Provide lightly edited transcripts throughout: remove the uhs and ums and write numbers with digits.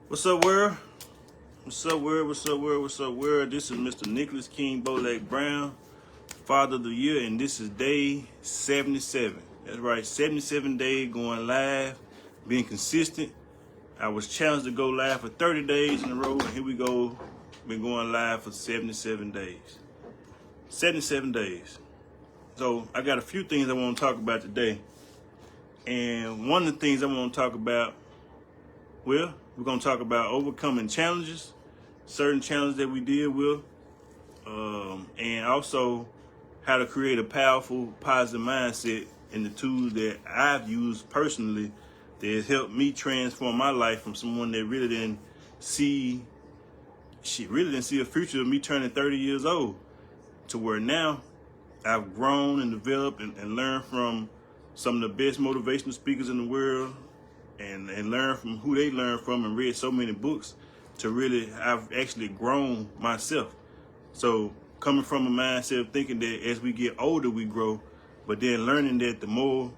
What's up, world? What's up, world? What's up, world? What's up, world? This is Mr. Nicholas King Bowleg Brown, Father of the Year, and this is day 77. That's right, 77 days going live, being consistent. I was challenged to go live for 30 days in a row, and here we go. Been going live for 77 days. 77 days. So I got a few things I want to talk about today. And one of the things I want to talk about, well, we're going to talk about overcoming challenges, certain challenges that we deal with, and also how to create a powerful, positive mindset, and the tools that I've used personally that has helped me transform my life from someone that really didn't see a future of me turning 30 years old to where now I've grown and developed and learned from some of the best motivational speakers in the world, and learn from who they learn from, and read so many books to really, I've actually grown myself. So coming from a mindset of thinking that as we get older, we grow, but then learning that the more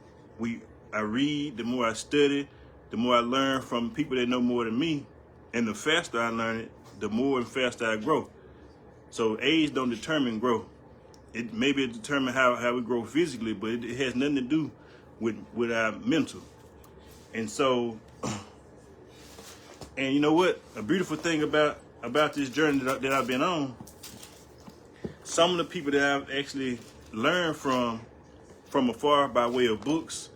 I read, the more I study, the more I learn from people that know more than me, and the faster I learn it, the more and faster I grow. So age don't determine growth. It maybe it determines how we grow physically, but it has nothing to do with our mental. And so, and you know what? A beautiful thing about this journey that I've been on, some of the people that I've actually learned from afar by way of books,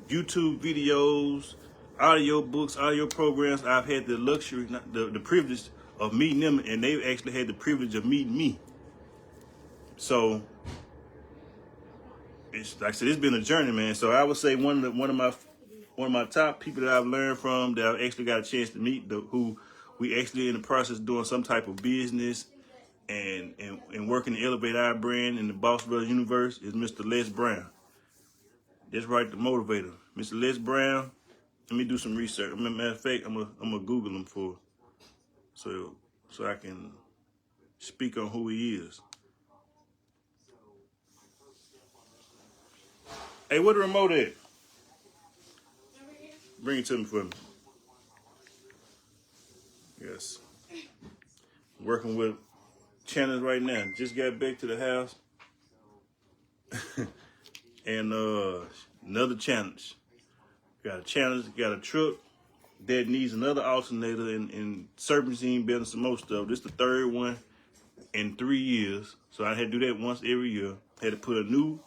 YouTube videos, audio books, audio programs, I've had the luxury, the privilege of meeting them, and they've actually had the privilege of meeting me. So, it's like I said, it's been a journey, man. So I would say one of my top people that I've learned from, that I've actually got a chance to meet, who we actually in the process of doing some type of business and working to elevate our brand in the Boss Brothers universe, is Mr. Les Brown. That's right, the motivator. Mr. Les Brown, let me do some research. Matter of fact, I'm gonna Google him so I can speak on who he is. Hey, where the remote at? Bring it to me for me. Yes. Working with channels right now. Just got back to the house. And another challenge. Got a truck that needs another alternator and serpentine building some more stuff. This is the third one in 3 years. So I had to do that once every year. Had to put a new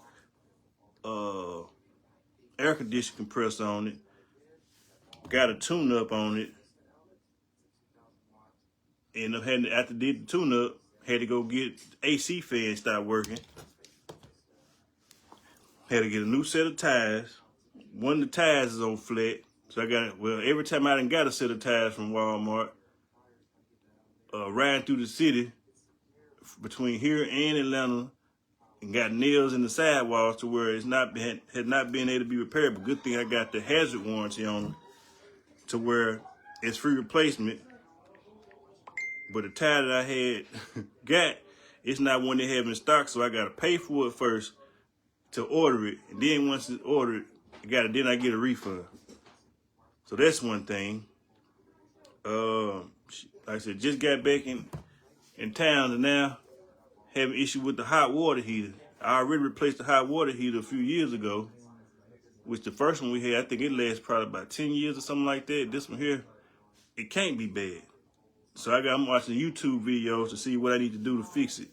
air conditioning compressor on it. Got a tune up on it. And after did the tune up, had to go get AC fan start working. Had to get a new set of tires. One of the tires is on flat. So every time I done got a set of tires from Walmart, riding through the city between here and Atlanta, and got nails in the sidewalls to where had not been able to be repaired. But good thing I got the hazard warranty on them to where it's free replacement. But the tire that I had got, it's not one they have in stock, so I gotta pay for it first to order it, and then once it's ordered, then I get a refund. So that's one thing. Like I said, just got back in town, and now have an issue with the hot water heater. I already replaced the hot water heater a few years ago, which the first one we had, I think it lasts probably about 10 years or something like that. This one here, it can't be bad. So I'm watching YouTube videos to see what I need to do to fix it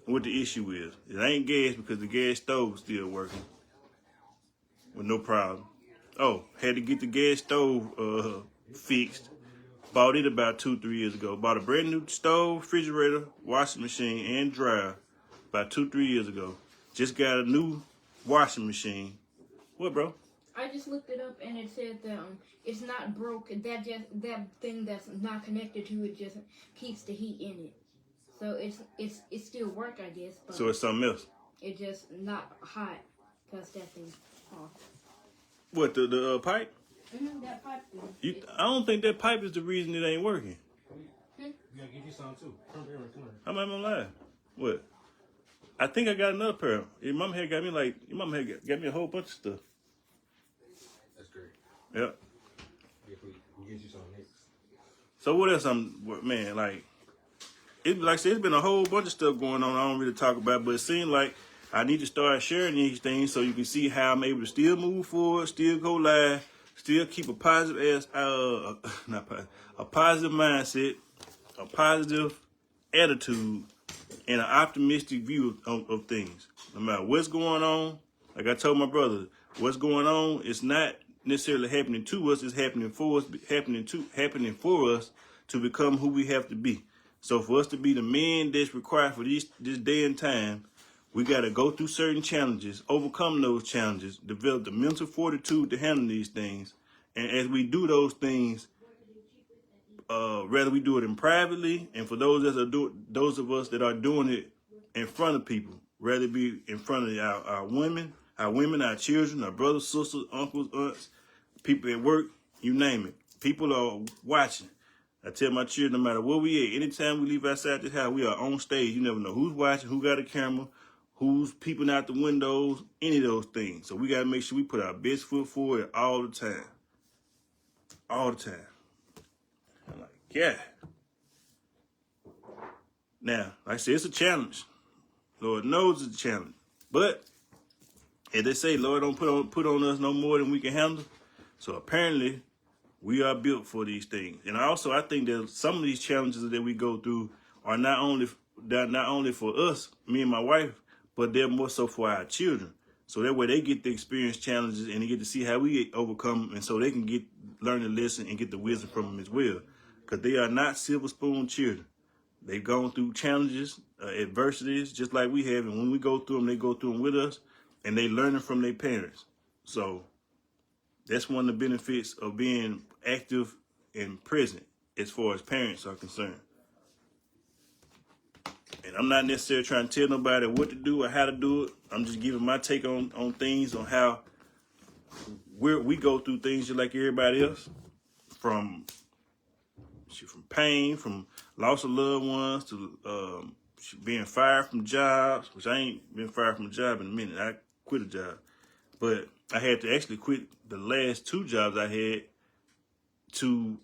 and what the issue is. It ain't gas because the gas stove is still working with no problem. Oh, had to get the gas stove fixed. Bought it about 2-3 years ago. Bought a brand new stove, refrigerator, washing machine, and dryer about 2-3 years ago. Just got a new washing machine. What, bro? I just looked it up and it said that it's not broke. That thing that's not connected to it just keeps the heat in it. So it's still work, I guess. But So it's something else. it's just not hot because that thing's off. What, the pipe? That pipe thing. I don't think that pipe is the reason it ain't working. You gotta get you some too. Come here. I'm not gonna lie. What? I think I got another pair. Your mom had got me a whole bunch of stuff. That's great. Yep. Get you So what else? Man, like I said, it's been a whole bunch of stuff going on. I don't really talk about, but it seems like I need to start sharing these things so you can see how I'm able to still move forward, still go live, still keep a positive a positive mindset, a positive attitude, and an optimistic view of things. No matter what's going on, like I told my brother, what's going on is not necessarily happening to us, it's happening for us, happening for us to become who we have to be. So for us to be the men that's required for this day and time, we got to go through certain challenges, overcome those challenges, develop the mental fortitude to handle these things. And as we do those things, rather we do it in privately, and for those of us that are doing it in front of people, rather it be in front of our women, our children, our brothers, sisters, uncles, aunts, people at work, you name it. People are watching. I tell my children, no matter where we at, anytime we leave outside this house, we are on stage. You never know who's watching, who got a camera, who's peeping out the windows, any of those things. So we got to make sure we put our best foot forward all the time. All the time. I'm like, yeah. Now, like I said, it's a challenge. Lord knows it's a challenge. But, as they say, Lord don't put on us no more than we can handle. So apparently, we are built for these things. And also, I think that some of these challenges that we go through are not only for us, me and my wife, but they're more so for our children. So that way they get to experience challenges and they get to see how we overcome them, and so they can learn the lesson and get the wisdom from them as well. Because they are not silver spoon children. They've gone through challenges, adversities, just like we have. And when we go through them, they go through them with us, and they learning from their parents. So that's one of the benefits of being active and present as far as parents are concerned. And I'm not necessarily trying to tell nobody what to do or how to do it. I'm just giving my take on things, on how we go through things just like everybody else. From pain, from loss of loved ones, to being fired from jobs, which I ain't been fired from a job in a minute. I quit a job. But I had to actually quit the last 2 jobs I had to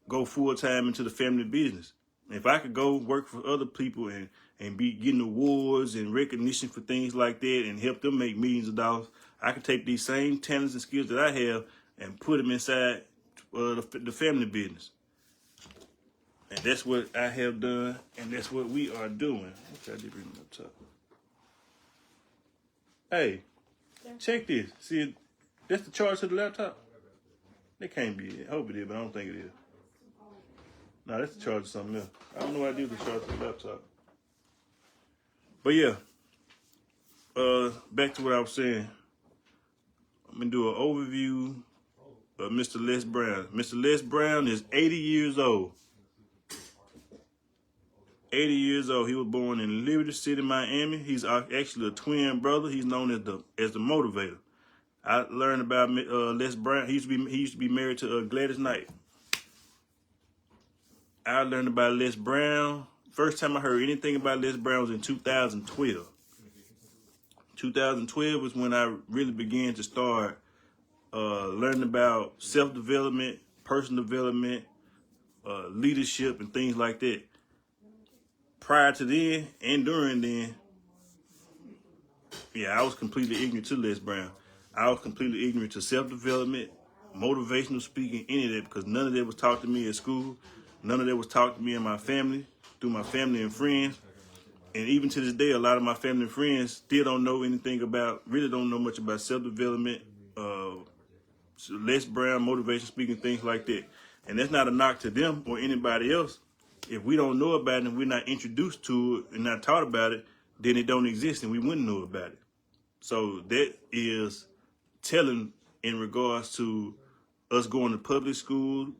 go full-time into the family business. If I could go work for other people and be getting awards and recognition for things like that and help them make millions of dollars, I could take these same talents and skills that I have and put them inside the family business. And that's what I have done, and that's what we are doing. Which I did bring them up top. Hey, check this. See, that's the charge to the laptop? That can't be it. I hope it is, but I don't think it is. No, that's the charge of something else. I don't know what I do with the charge to the laptop. But yeah, back to what I was saying. I'm going to do an overview of Mr. Les Brown. Mr. Les Brown is 80 years old. 80 years old. He was born in Liberty City, Miami. He's actually a twin brother. He's known as the motivator. I learned about Les Brown. He used to be married to Gladys Knight. I learned about Les Brown. First time I heard anything about Les Brown was in 2012. 2012 was when I really began to start learning about self-development, personal development, leadership, and things like that. Prior to then and during then, I was completely ignorant to Les Brown. I was completely ignorant to self-development, motivational speaking, any of that, because none of that was taught to me at school. None of that was taught to me and my family, through my family and friends. And even to this day, a lot of my family and friends still don't know really don't know much about self-development, Les Brown, motivation speaking, things like that. And that's not a knock to them or anybody else. If we don't know about it and we're not introduced to it and not taught about it, then it don't exist and we wouldn't know about it. So that is telling in regards to us going to public school,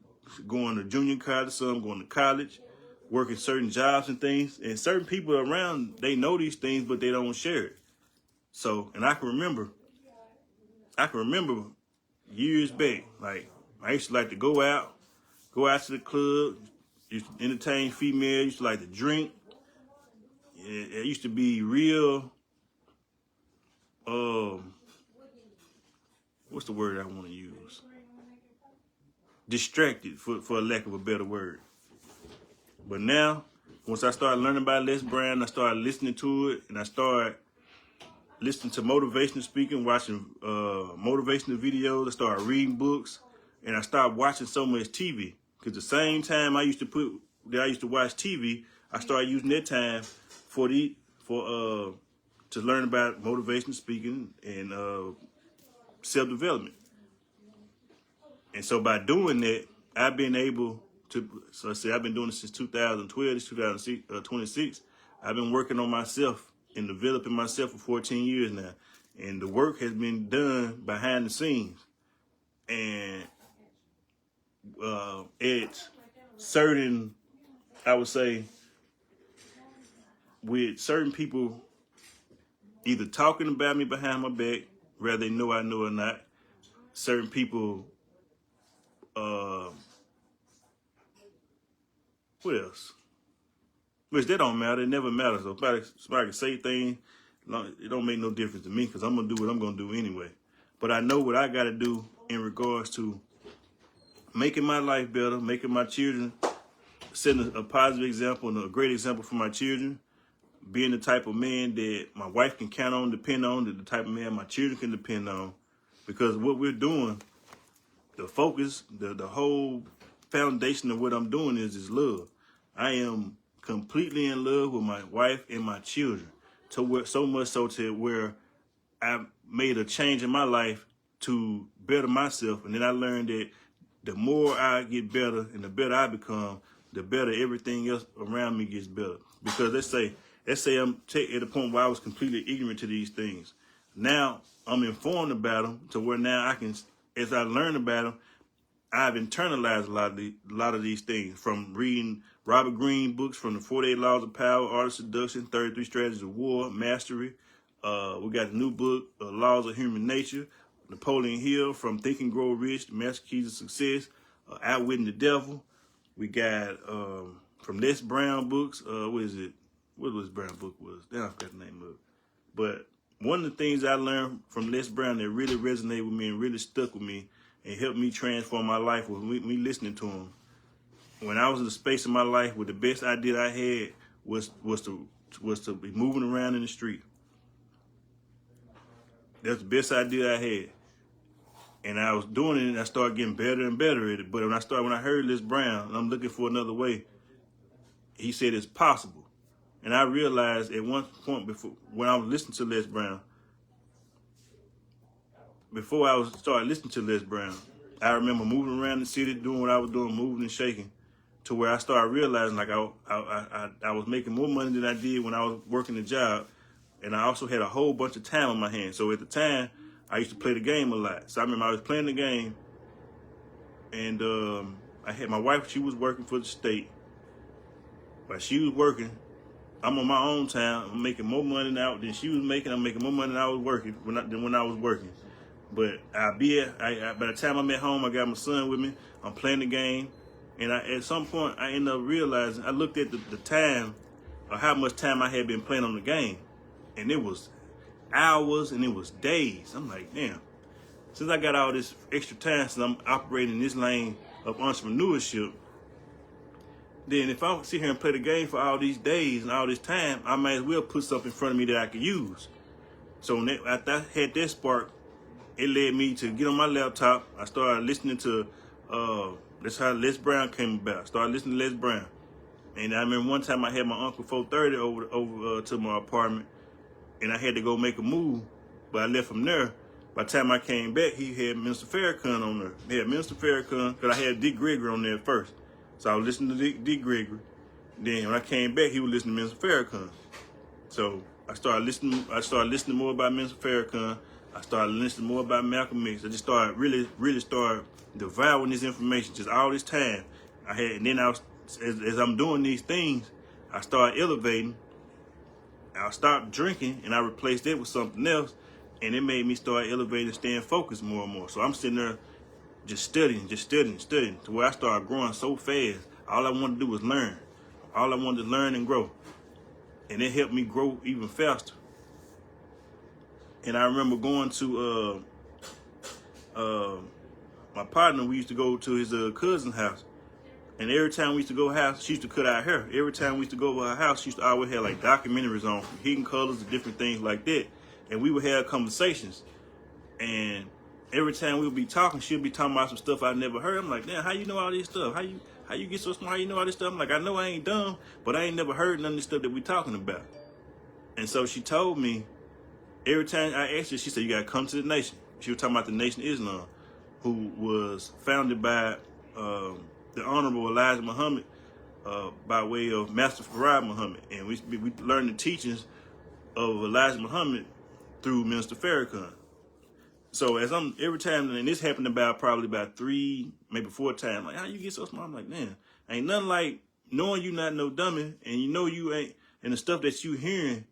going to junior college, some going to college, working certain jobs and things. And certain people around, they know these things, but they don't share it. So, and I can remember years back, like I used to like to go out to the club, used to entertain females, used to like to drink. It used to be real, what's the word I want to use? Distracted, for a lack of a better word. But now, once I started learning about Les Brown, I started listening to it, and I started listening to motivational speaking, watching motivational videos. I started reading books, and I started watching so much TV. Because the same time I used to watch TV, I started using that time to learn about motivational speaking and self-development. And so by doing that, I've been able to, so I say I've been doing this since 2012, it's 2026. I've been working on myself and developing myself for 14 years now. And the work has been done behind the scenes. And it's certain, I would say, with certain people either talking about me behind my back, whether they know I know or not, certain people, what else? Which that don't matter. It never matters. So somebody can say things, it don't make no difference to me because I'm going to do what I'm going to do anyway. But I know what I got to do in regards to making my life better, making my children, setting a positive example and a great example for my children, being the type of man that my wife can count on, depend on, the type of man my children can depend on. Because what we're doing, the focus, the whole foundation of what I'm doing is love. I am completely in love with my wife and my children. So much so to where I made a change in my life to better myself. And then I learned that the more I get better and the better I become, the better everything else around me gets better. Because let's say I'm at a point where I was completely ignorant to these things. Now I'm informed about them to where now I can, as I learn about them, I've internalized a lot of these things from reading Robert Greene books from the 48 Laws of Power, Art of Seduction, 33 Strategies of War, Mastery. We got the new book, Laws of Human Nature, Napoleon Hill from Think and Grow Rich, The Master Keys of Success, Outwitting the Devil. We got from Les Brown books, what is it? What was Brown book was? I forgot the name of it. But one of the things I learned from Les Brown that really resonated with me and really stuck with me and helped me transform my life was me listening to him. When I was in the space of my life where the best idea I had was to be moving around in the street. That's the best idea I had. And I was doing it and I started getting better and better at it. But when I heard Les Brown, and I'm looking for another way, he said it's possible. And I realized at one point when I was listening to Les Brown, before I started listening to Les Brown, I remember moving around the city, doing what I was doing, moving and shaking, to where I started realizing like I was making more money than I did when I was working the job, and I also had a whole bunch of time on my hands. So at the time, I used to play the game a lot. So I remember I was playing the game, and I had my wife. She was working for the state, but she was working. I'm on my own time. I'm making more money now than she was making. I'm making more money than I was working than when I was working. But by the time I'm at home, I got my son with me. I'm playing the game. And at some point, I ended up realizing, I looked at the time of how much time I had been playing on the game. And it was hours and it was days. I'm like, damn. Since I got all this extra time, since I'm operating in this lane of entrepreneurship, then if I sit here and play the game for all these days and all this time, I might as well put something in front of me that I could use. So after I had that spark, it led me to get on my laptop. I started listening to, that's how Les Brown came about. I started listening to Les Brown. And I remember one time I had my Uncle 430 over to my apartment, and I had to go make a move, but I left him there. By the time I came back, he had Minister Farrakhan on there. He had Minister Farrakhan, because I had Dick Gregory on there first. So I was listening to Dick Gregory. Then when I came back, he was listening to Minister Farrakhan. So I started listening more about Minister Farrakhan. I started listening more about Malcolm X. I just started really started devouring this information, just all this time I had. And then as I'm doing these things, I started elevating. I stopped drinking and I replaced it with something else. And it made me start elevating, staying focused more and more. So I'm sitting there just studying, to where I started growing so fast. All I wanted to do was learn. All I wanted to learn and grow. And it helped me grow even faster. And I remember going to my partner. We used to go to his cousin's house, And every time we used to go to her house, she used to cut our hair. Every time we used to go over her house, she used to always have like documentaries on from Hidden Colors and different things like that. And we would have conversations. And every time we would be talking, she'd be talking about some stuff I never heard. I'm like, damn, how you know all this stuff? How you get so smart? How you know all this stuff? I'm like, I know I ain't dumb, but I ain't never heard none of this stuff that we talking about. And so she told me, every time I asked her, she said, you got to come to the nation. She was talking about the Nation of Islam, who was founded by the Honorable Elijah Muhammad by way of Master Farad Muhammad. And we learned the teachings of Elijah Muhammad through Minister Farrakhan. So as every time, and this happened probably about 3, maybe 4 times, like, how you get so smart? I'm like, man, ain't nothing like knowing you not no dummy, and you know you ain't, and the stuff that you hearing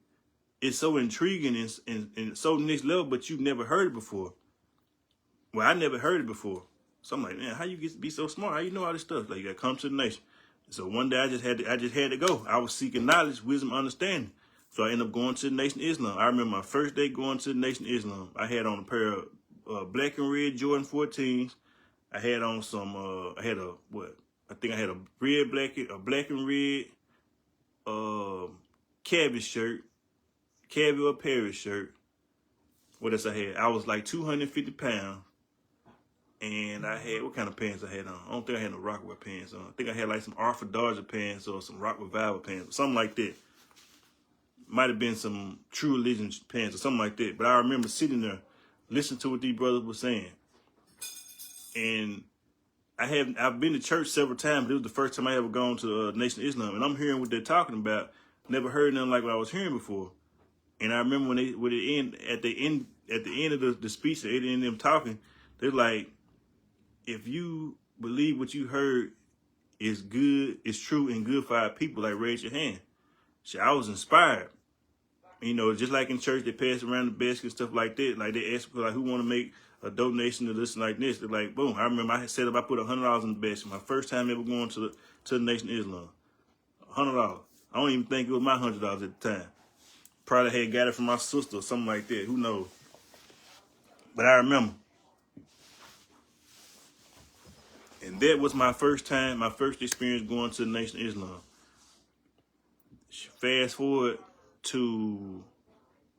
is so intriguing and so next level, but you never heard it before. Well, I never heard it before. So I'm like, man, how you get to be so smart? How you know all this stuff? Like, you gotta come to the nation. So one day I just had to go. I was seeking knowledge, wisdom, understanding. So I ended up going to the Nation of Islam. I remember my first day going to the Nation of Islam. I had on a pair of black and red Jordan 14s. I had on some, I had a black and red caviar Paris shirt. What else I had? I was like 250 pounds. And I had, what kind of pants I had on? I don't think I had no Rockaway pants on. I think I had like some Arthur Dodger pants or some Rock Revival pants, something like that. Might have been some True Religion pants or something like that. But I remember sitting there, listening to what these brothers were saying. And I've been to church several times, but it was the first time I ever gone to Nation of Islam. And I'm hearing what they're talking about. Never heard nothing like what I was hearing before. And I remember at the end of the speech, they ended them talking, they're like, if you believe what you heard is good, is true and good for our people, like, raise your hand. So I was inspired. You know, just like in church, they pass around the basket and stuff like that. Like, they ask people, like, who want to make a donation to this and like this. They're like, boom. I remember I set up, I put $100 in the basket. My first time ever going to the Nation of Islam. $100. I don't even think it was my $100 at the time. Probably had got it from my sister or something like that. Who knows? But I remember. And that was my first experience going to the Nation of Islam. Fast forward to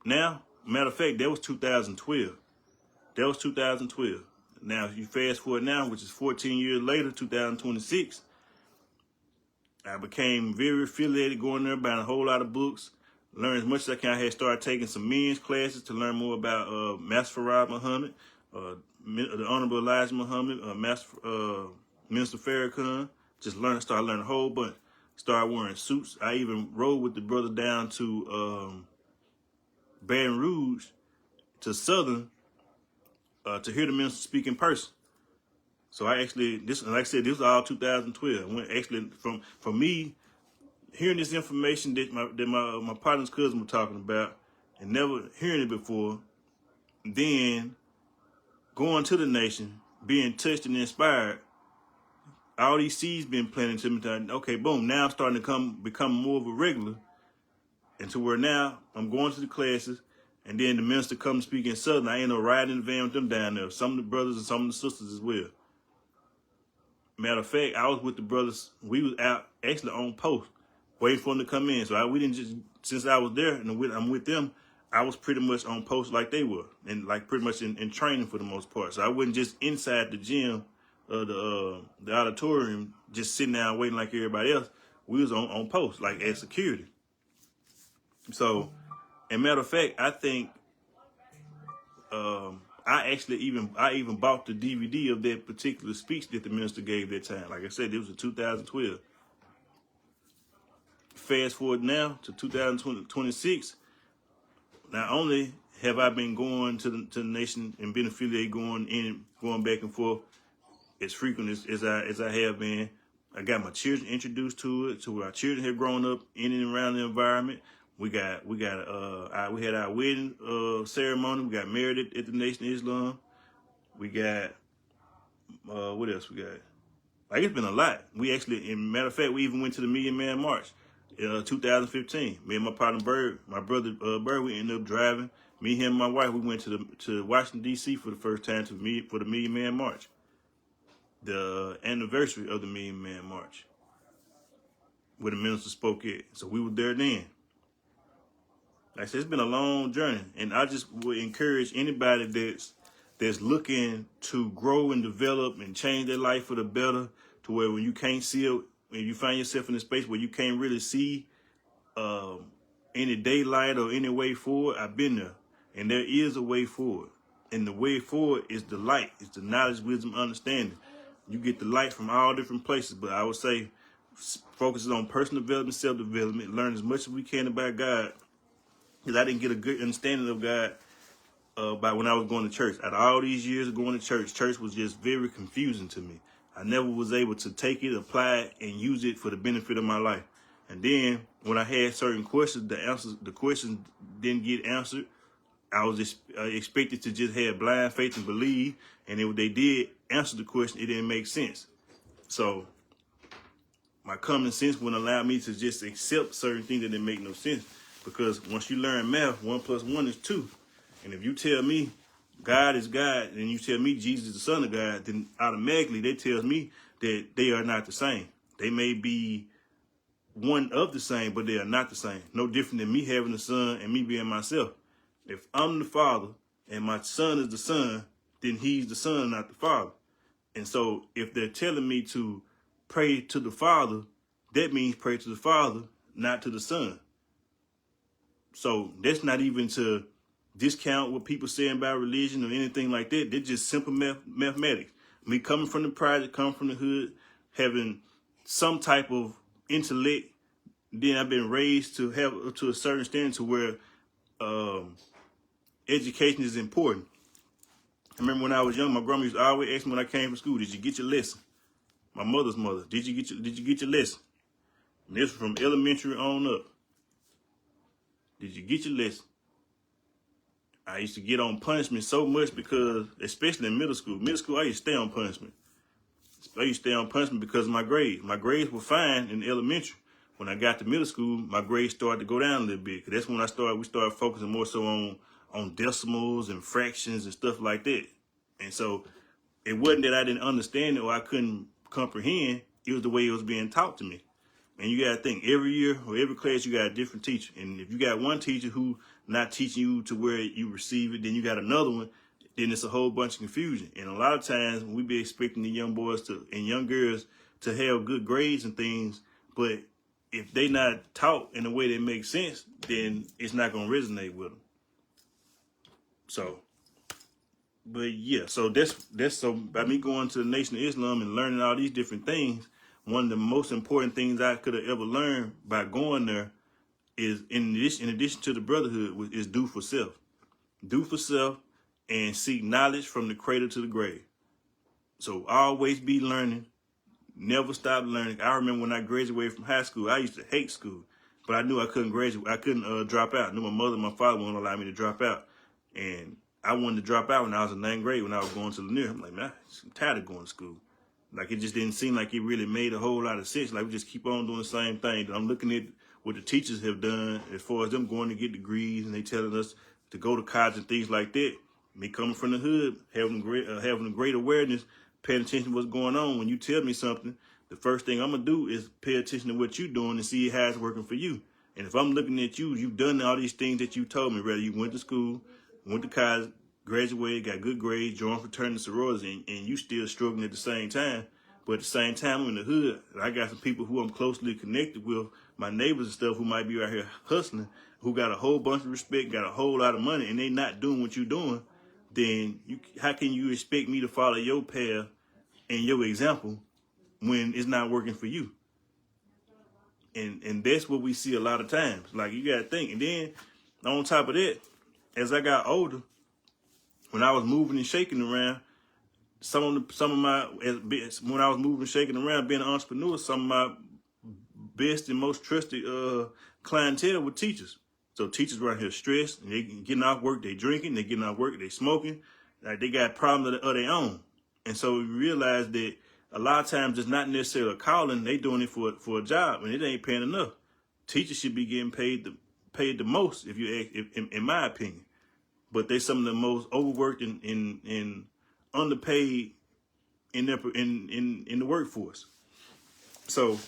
now, matter of fact, that was 2012. Now, if you fast forward now, which is 14 years later, 2026, I became very affiliated, going there, buying a whole lot of books, learned as much as I can. I had started taking some men's classes to learn more about Master Farad Muhammad, the Honorable Elijah Muhammad, Minister Farrakhan. Started learning a whole bunch. Started wearing suits. I even rode with the brother down to Baton Rouge, to Southern, to hear the minister speak in person. So I actually, like I said, this was all 2012. When actually, from me hearing this information that my partner's cousin were talking about, and never hearing it before, then going to the nation, being touched and inspired, all these seeds been planted to me. Okay, boom, now I'm starting to become more of a regular, and to where now I'm going to the classes, and then the minister comes speaking in Southern. I end up riding in the van with them down there, some of the brothers and some of the sisters as well. Matter of fact, I was with the brothers. We was out actually on post, waiting for them to come in. So we didn't just, since I was there and I'm with them, I was pretty much on post like they were, and like pretty much in training for the most part. So I wasn't just inside the gym, the auditorium, just sitting down waiting like everybody else. We was on post, like at security. So, and matter of fact, I think I even bought the DVD of that particular speech that the minister gave that time. Like I said, it was in 2012. Fast forward now to 2026. Not only have I been going to the nation and been affiliated, going back and forth as frequent as I have been. I got my children introduced to it, to where our children have grown up in and around the environment. We had our wedding ceremony. We got married at the Nation of Islam. We got what else we got? Like, it's been a lot. We actually, in matter of fact, we even went to the Million Man March. 2015. Me and my partner Bird, my brother Bird, we ended up driving. Me, him, and my wife, we went to Washington D.C. for the first time for the Million Man March. the anniversary of the Million Man March, where the minister spoke at. So we were there then. Like I said, it's been a long journey, and I just would encourage anybody that's looking to grow and develop and change their life for the better, to where when you can't see it, when you find yourself in a space where you can't really see any daylight or any way forward, I've been there, and there is a way forward, and the way forward is the light. It's the knowledge, wisdom, understanding. You get the light from all different places, but I would say focus on personal development, self-development, learn as much as we can about God. Because I didn't get a good understanding of God by when I was going to church. Out of all these years of going to church, church was just very confusing to me. I never was able to take it, apply it, and use it for the benefit of my life. And then when I had certain questions, the questions didn't get answered. I was expected to just have blind faith and believe. And if they did answer the question, it didn't make sense. So my common sense wouldn't allow me to just accept certain things that didn't make no sense. Because once you learn math, 1 + 1 is 2. And if you tell me God is God, and you tell me Jesus is the Son of God, then automatically that tells me that they are not the same. They may be one of the same, but they are not the same. No different than me having a son and me being myself. If I'm the father and my son is the son, then he's the son, not the father. And so if they're telling me to pray to the Father, that means pray to the Father, not to the Son. So that's not even to discount what people saying about religion or anything like that. They're just simple mathematics. Me coming from the project, coming from the hood, having some type of intellect, then I've been raised to have to a certain standard to where education is important. I remember when I was young, my grandma used to always ask me when I came from school, "Did you get your lesson?" My mother's mother, "Did you get your lesson?" And this was from elementary on up. Did you get your lesson? I used to get on punishment so much because, especially in middle school, I used to stay on punishment. I used to stay on punishment because of my grades. My grades were fine in elementary. When I got to middle school, my grades started to go down a little bit. Cause that's when we started focusing more so on decimals and fractions and stuff like that. And so it wasn't that I didn't understand it or I couldn't comprehend. It was the way it was being taught to me. And you got to think, every year or every class, you got a different teacher. And if you got one teacher who not teaching you to where you receive it, then you got another one, then it's a whole bunch of confusion. And a lot of times we be expecting the young boys and young girls to have good grades and things, but if they not taught in a way that makes sense, then it's not going to resonate with them. So, but yeah, so that's so by me going to the Nation of Islam and learning all these different things, one of the most important things I could have ever learned by going there is, in addition to the brotherhood, is do for self. Do for self and seek knowledge from the cradle to the grave. So always be learning. Never stop learning. I remember when I graduated from high school, I used to hate school, but I knew I couldn't graduate. I couldn't drop out. I knew my mother and my father wouldn't allow me to drop out. And I wanted to drop out when I was in 9th grade when I was going to Lanier. I'm like, man, I'm tired of going to school. Like, it just didn't seem like it really made a whole lot of sense. Like, we just keep on doing the same thing. I'm looking at what the teachers have done as far as them going to get degrees and they telling us to go to college and things like that. Me coming from the hood, having a great awareness, paying attention to what's going on. When you tell me something, the first thing I'm going to do is pay attention to what you're doing and see how it's working for you. And if I'm looking at you, you've done all these things that you told me, whether you went to school, went to college, graduated, got good grades, joined fraternity sororities, and you still struggling at the same time. But at the same time, I'm in the hood, and I got some people who I'm closely connected with, my neighbors and stuff, who might be out here hustling, who got a whole bunch of respect, got a whole lot of money, and they not doing what you're doing. Then how can you expect me to follow your path and your example when it's not working for you? And that's what we see a lot of times. Like, you got to think. And then on top of that, as I got older, when I was moving and shaking around, when I was moving and shaking around, being an entrepreneur, some of my best and most trusted clientele were teachers. So teachers were out here stressed, and they getting off work, they drinking, they getting off work, they smoking, like they got problems of their own. And so we realized that a lot of times it's not necessarily a calling, they doing it for a job, and it ain't paying enough. Teachers should be getting paid the most, in my opinion. But they some of the most overworked and underpaid in the workforce. So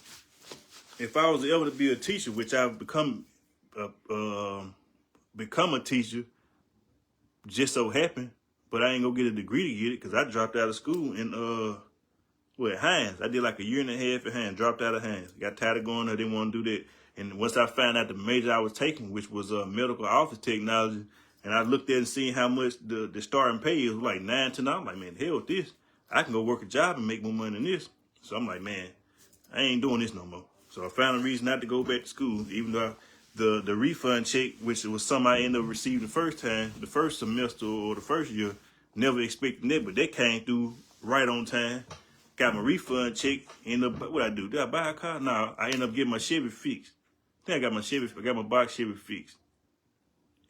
if I was ever to be a teacher, which I've become a teacher, just so happened, but I ain't gonna get a degree to get it because I dropped out of school in Hines. I did like a year and a half at Hines, dropped out of Hines. Got tired of going there, didn't want to do that. And once I found out the major I was taking, which was medical office technology, and I looked at and seen how much the starting pay is, like $9 to $10. I'm like, man, hell with this. I can go work a job and make more money than this. So I'm like, man, I ain't doing this no more. So I found a reason not to go back to school, even though the refund check, which was something I ended up receiving the first time, the first semester or the first year, never expecting that, but that came through right on time. Got my refund check. Ended up, what I do? Did I buy a car? No, I ended up getting my Chevy fixed. Then I got my box Chevy fixed.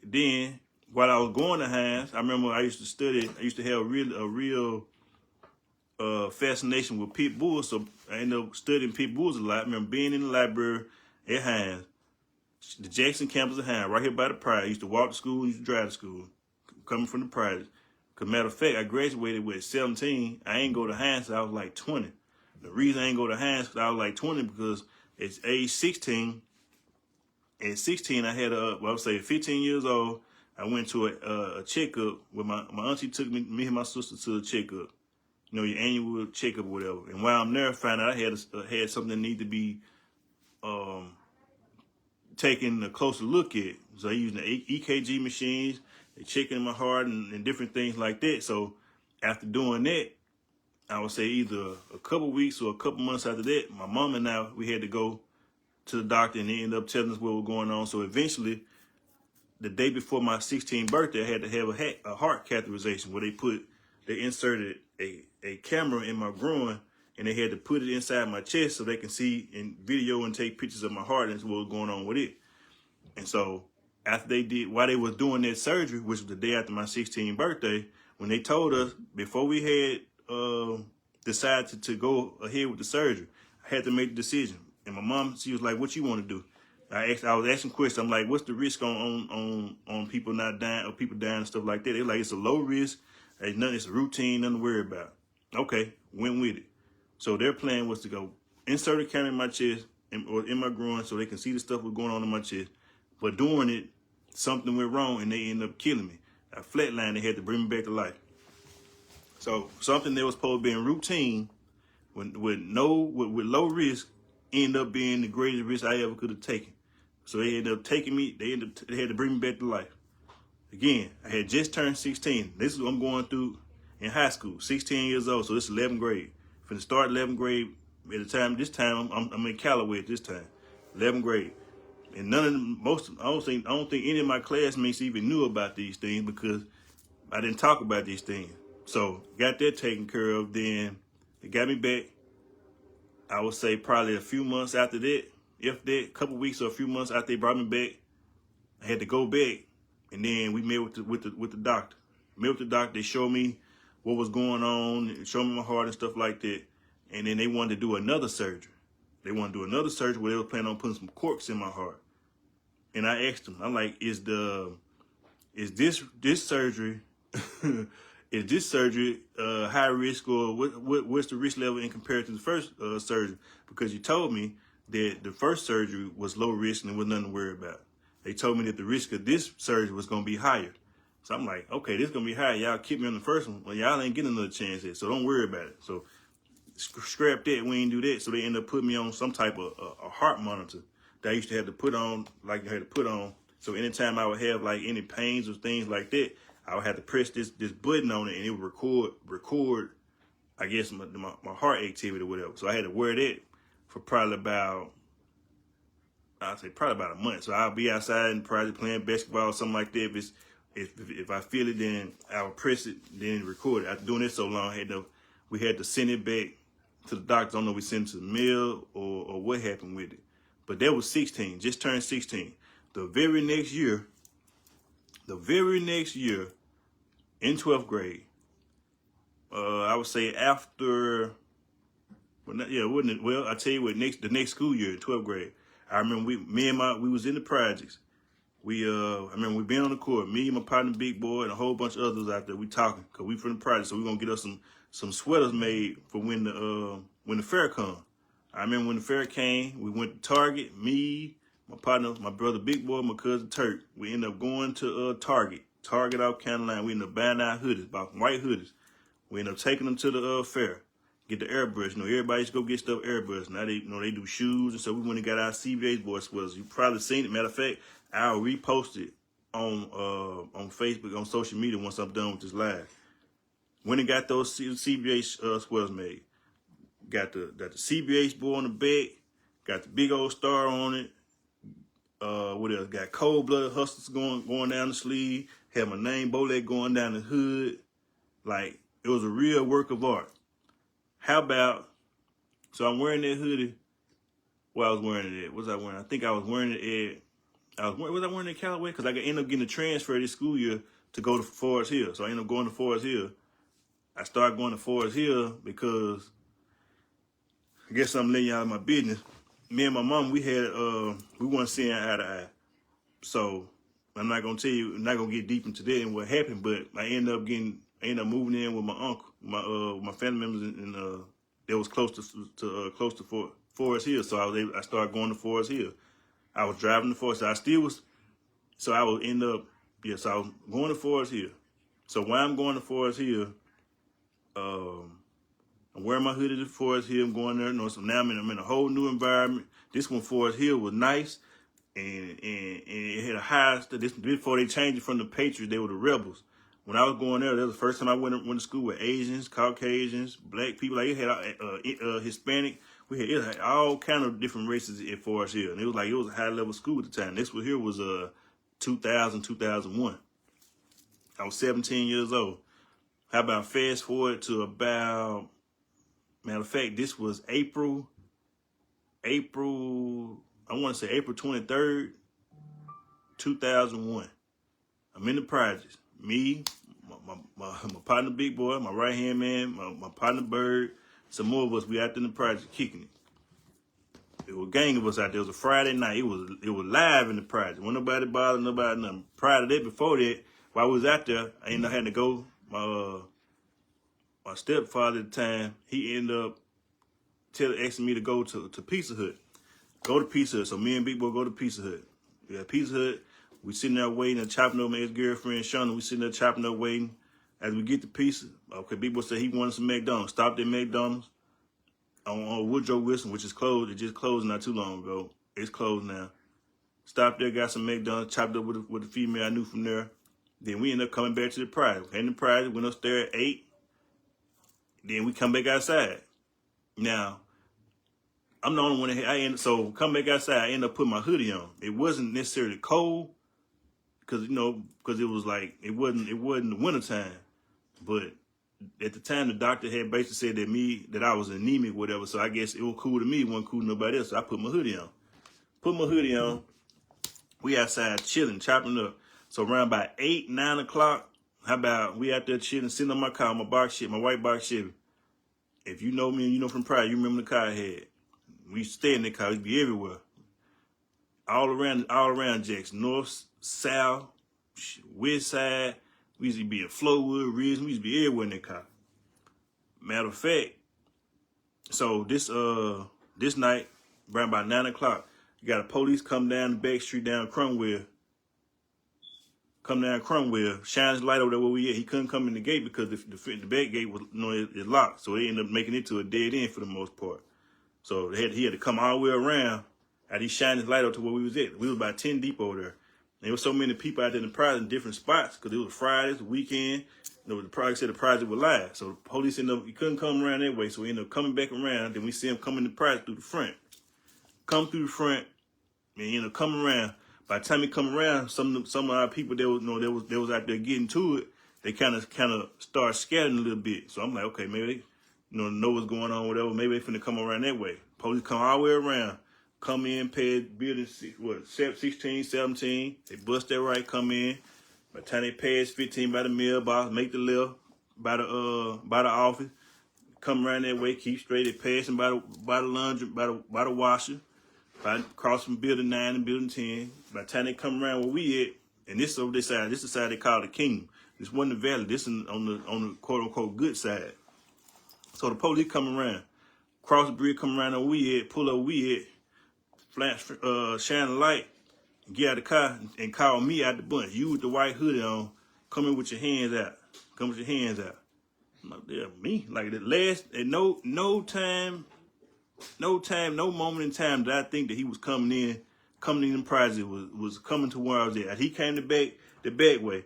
Then while I was going to Hines, I remember I used to study. I used to have a real fascination with pit bulls, so I ended up studying pit bulls a lot. I remember being in the library at Hines, the Jackson campus of Hines, right here by the Pride. I used to walk to school, used to drive to school, coming from the Pride. Cause matter of fact, I graduated with 17. I ain't go to Hines till I was like 20. The reason I ain't go to Hines because I was like 20 because at age 16, at 16 I had I would say 15 years old. I went to a checkup where my auntie took me and my sister to a checkup. You know, your annual checkup or whatever. And while I'm there, I found out I had something that needed to be taking a closer look at. So I used the EKG machines, they checking my heart and different things like that. So after doing that, I would say either a couple weeks or a couple months after that, my mom and I, we had to go to the doctor and they ended up telling us what was going on. So eventually, the day before my 16th birthday, I had to have a heart catheterization where they inserted a camera in my groin and they had to put it inside my chest so they can see in video and take pictures of my heart and what was going on with it. And so after while they was doing that surgery, which was the day after my 16th birthday, when they told us before we had decided to go ahead with the surgery, I had to make the decision. And my mom, she was like, "What you want to do?" I was asking questions. I'm like, "What's the risk on people not dying or people dying and stuff like that?" They're like, "It's a low risk. It's a routine, nothing to worry about." Okay, went with it. So their plan was to go insert a camera in my chest or in my groin so they can see the stuff was going on in my chest. But doing it, something went wrong and they ended up killing me. I flatlined. They had to bring me back to life. So something that was supposed to be in routine with low risk ended up being the greatest risk I ever could have taken. So they ended up taking me. They had to bring me back to life. Again, I had just turned 16. This is what I'm going through in high school. 16 years old. So this is 11th grade. Finna start 11th grade. At the time, this time I'm in Callaway at this time, 11th grade. And I don't think any of my classmates even knew about these things because I didn't talk about these things. So got that taken care of. Then they got me back. I would say probably a few months after that, if that, a couple weeks or a few months after they brought me back, I had to go back. And then we met with the doctor. Met with the doctor. They showed me what was going on, showed me my heart and stuff like that. And then they wanted to do another surgery. They wanted to do another surgery where they were planning on putting some corks in my heart. And I asked them, I'm like, is this surgery is this surgery high risk or what's the risk level in comparison to the first surgery? Because you told me that the first surgery was low risk and there was nothing to worry about. They told me that the risk of this surgery was going to be higher. So I'm like, okay, this is going to be higher. Y'all keep me on the first one. Well, y'all ain't getting another chance yet, so don't worry about it. So scrap that. We ain't do that. So they ended up putting me on some type of a heart monitor that I used to have to put on, like I had to put on. So anytime I would have like any pains or things like that, I would have to press this button on it and it would record, I guess, my heart activity or whatever. So I had to wear that for probably about a month. So I'll be outside and probably playing basketball or something like that. If I feel it, then I'll press it, then record it. After doing it so long, we had to send it back to the doctor. I don't know if we sent it to the mail or what happened with it. But that was 16, just turned 16. The very next year, in 12th grade, I would say after, wouldn't it? Well, I tell you what, the next school year, in 12th grade, I remember we was in the projects. I remember we been on the court, me and my partner Big Boy and a whole bunch of others out there. We talking because we from the project, so we gonna get us some sweaters made for when the fair come. I remember when the fair came, we went to Target, me, my partner, my brother Big Boy, my cousin Turk. We ended up going to Target off County Line. We ended up buying our hoodies, bought white hoodies. We ended up taking them to the fair, get the airbrush. You know, everybody used to go get stuff airbrush. Now they do shoes, and so we went and got our CBH boy sweaters. You probably seen it. Matter of fact, I'll repost it on Facebook, on social media once I'm done with this live. Went and got those CBH sweaters made. Got the CBH boy on the back. Got the big old star on it. What else? Got Cold Blooded Hustlers going down the sleeve. Had my name Bowleg going down the hood. Like, it was a real work of art. How about, so I'm wearing that hoodie. Well, I was wearing it at, what was I wearing? I think I was wearing it at, was I wearing it at Callaway? Because I ended up getting a transfer this school year to go to Forest Hill. So I ended up going to Forest Hill. I started going to Forest Hill because, I guess I'm letting y'all my business. Me and my mom, we weren't seeing eye to eye. So I'm not gonna tell you, I'm not gonna get deep into that and what happened, but I ended up moving in with my uncle, my family members, and they was close to Forest Hill. So I started going to Forest Hill. I was driving to Forest Hill. So I was going to Forest Hill. So while I'm going to Forest Hill, I'm wearing my hoodie to Forest Hill. I'm going there. So now I'm in a whole new environment. This one, Forest Hill, was nice, and it had a high. This before they changed it from the Patriots, they were the Rebels. When I was going there, that was the first time I went to school with Asians, Caucasians, black people. Like, it had Hispanic. It had all kind of different races at Forest Hill, and it was a high level school at the time. This one here was 2001. I was 17 years old. How about fast forward to about, matter of fact, this was April, I want to say April 23rd, 2001. I'm in the projects. Me, my partner Big Boy, my right-hand man, my partner Bird, some more of us, we out there in the project kicking it. There was a gang of us out there. It was a Friday night. It was live in the project. Wasn't nobody bothering nobody, nothing. Prior to that, before that, while I was out there, I ended up having to go. My stepfather at the time, he ended up asking me to go to Pizza Hut. Go to Pizza Hut. So me and Big Boy go to Pizza Hut. We got Pizza Hut. We sitting there waiting and chopping up my ex-girlfriend, Shauna. We sitting there chopping up waiting. As we get the pizza, okay, Big Boy said he wanted some McDonald's. Stopped at McDonald's on Woodrow Wilson, which is closed. It just closed not too long ago. It's closed now. Stopped there, got some McDonald's, chopped up with a female I knew from there. Then we ended up coming back to the project. In the project, went upstairs at 8. Then we come back outside. Now, I'm the only one so come back outside, I ended up putting my hoodie on. It wasn't necessarily cold, because it was like, it wasn't the wintertime. But at the time, the doctor had basically said that I was anemic, whatever. So I guess it was cool to me. It wasn't cool to nobody else. So I put my hoodie on. We outside chilling, chopping up. So around about 8, 9 o'clock, how about we out there chilling, sitting on my car, my white box Chevy. If you know me and you know from prior, you remember the car I had. We used to stay in that car. We'd be everywhere. All around Jackson, north, south, west side. We used to be at Flowood, Ridge. We used to be everywhere in that car. Matter of fact, so this night, around about 9 o'clock, you got a police come down the back street down Cromwell. Shines his light over there where we at. He couldn't come in the gate because the back gate was is locked. So they ended up making it to a dead end for the most part. So he had to come all the way around. And he shined his light up to where we was at. We was about 10 deep over there. There was so many people out there in the project in different spots because it was Fridays, the weekend. The project said the project was live. So the police he couldn't come around that way. So we ended up coming back around. Then we see him coming the project through the front. Come through the front, and he ended up coming around. By the time he come around, some of our people they was out there getting to it. They kind of start scattering a little bit. So I'm like, okay, maybe they know what's going on, whatever. Maybe they finna come around that way. Police come all the way around. Come in, pay building 16, 17. They bust that right, come in. By the time they pass 15 by the mailbox, make the left by the office. Come around that way, keep straight. They passing by the laundry, by the washer. Across from building 9 and building 10. By the time they come around where we at, and this over this side, this is the side they call the Kingdom. This wasn't the valley. This is on the quote unquote good side. So the police come around, cross the bridge, come around where we at, pull up where we at, flash, shine the light, and get out of the car and call me out the bunch. You with the white hoodie on, come in with your hands out. Come with your hands out. I'm like, yeah, me. Like the last, at no moment in time that I think that he was coming in the project was coming to where I was at. He came the back way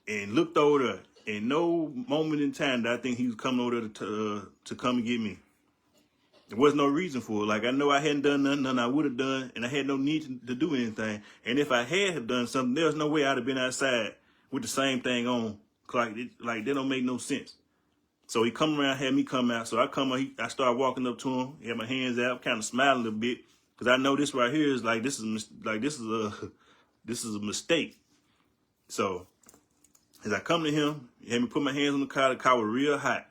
and looked over there. In no moment in time that I think he was coming over there to come and get me. There was no reason for it. Like, I know I hadn't done nothing I would have done, and I had no need to do anything. And if I had have done something, there was no way I'd have been outside with the same thing on. Like that don't make no sense. So he come around, had me come out. So I started walking up to him, had my hands out, kind of smiling a little bit, because I know this right here is like this is a mistake. So as I come to him, he had me put my hands on the car was real hot.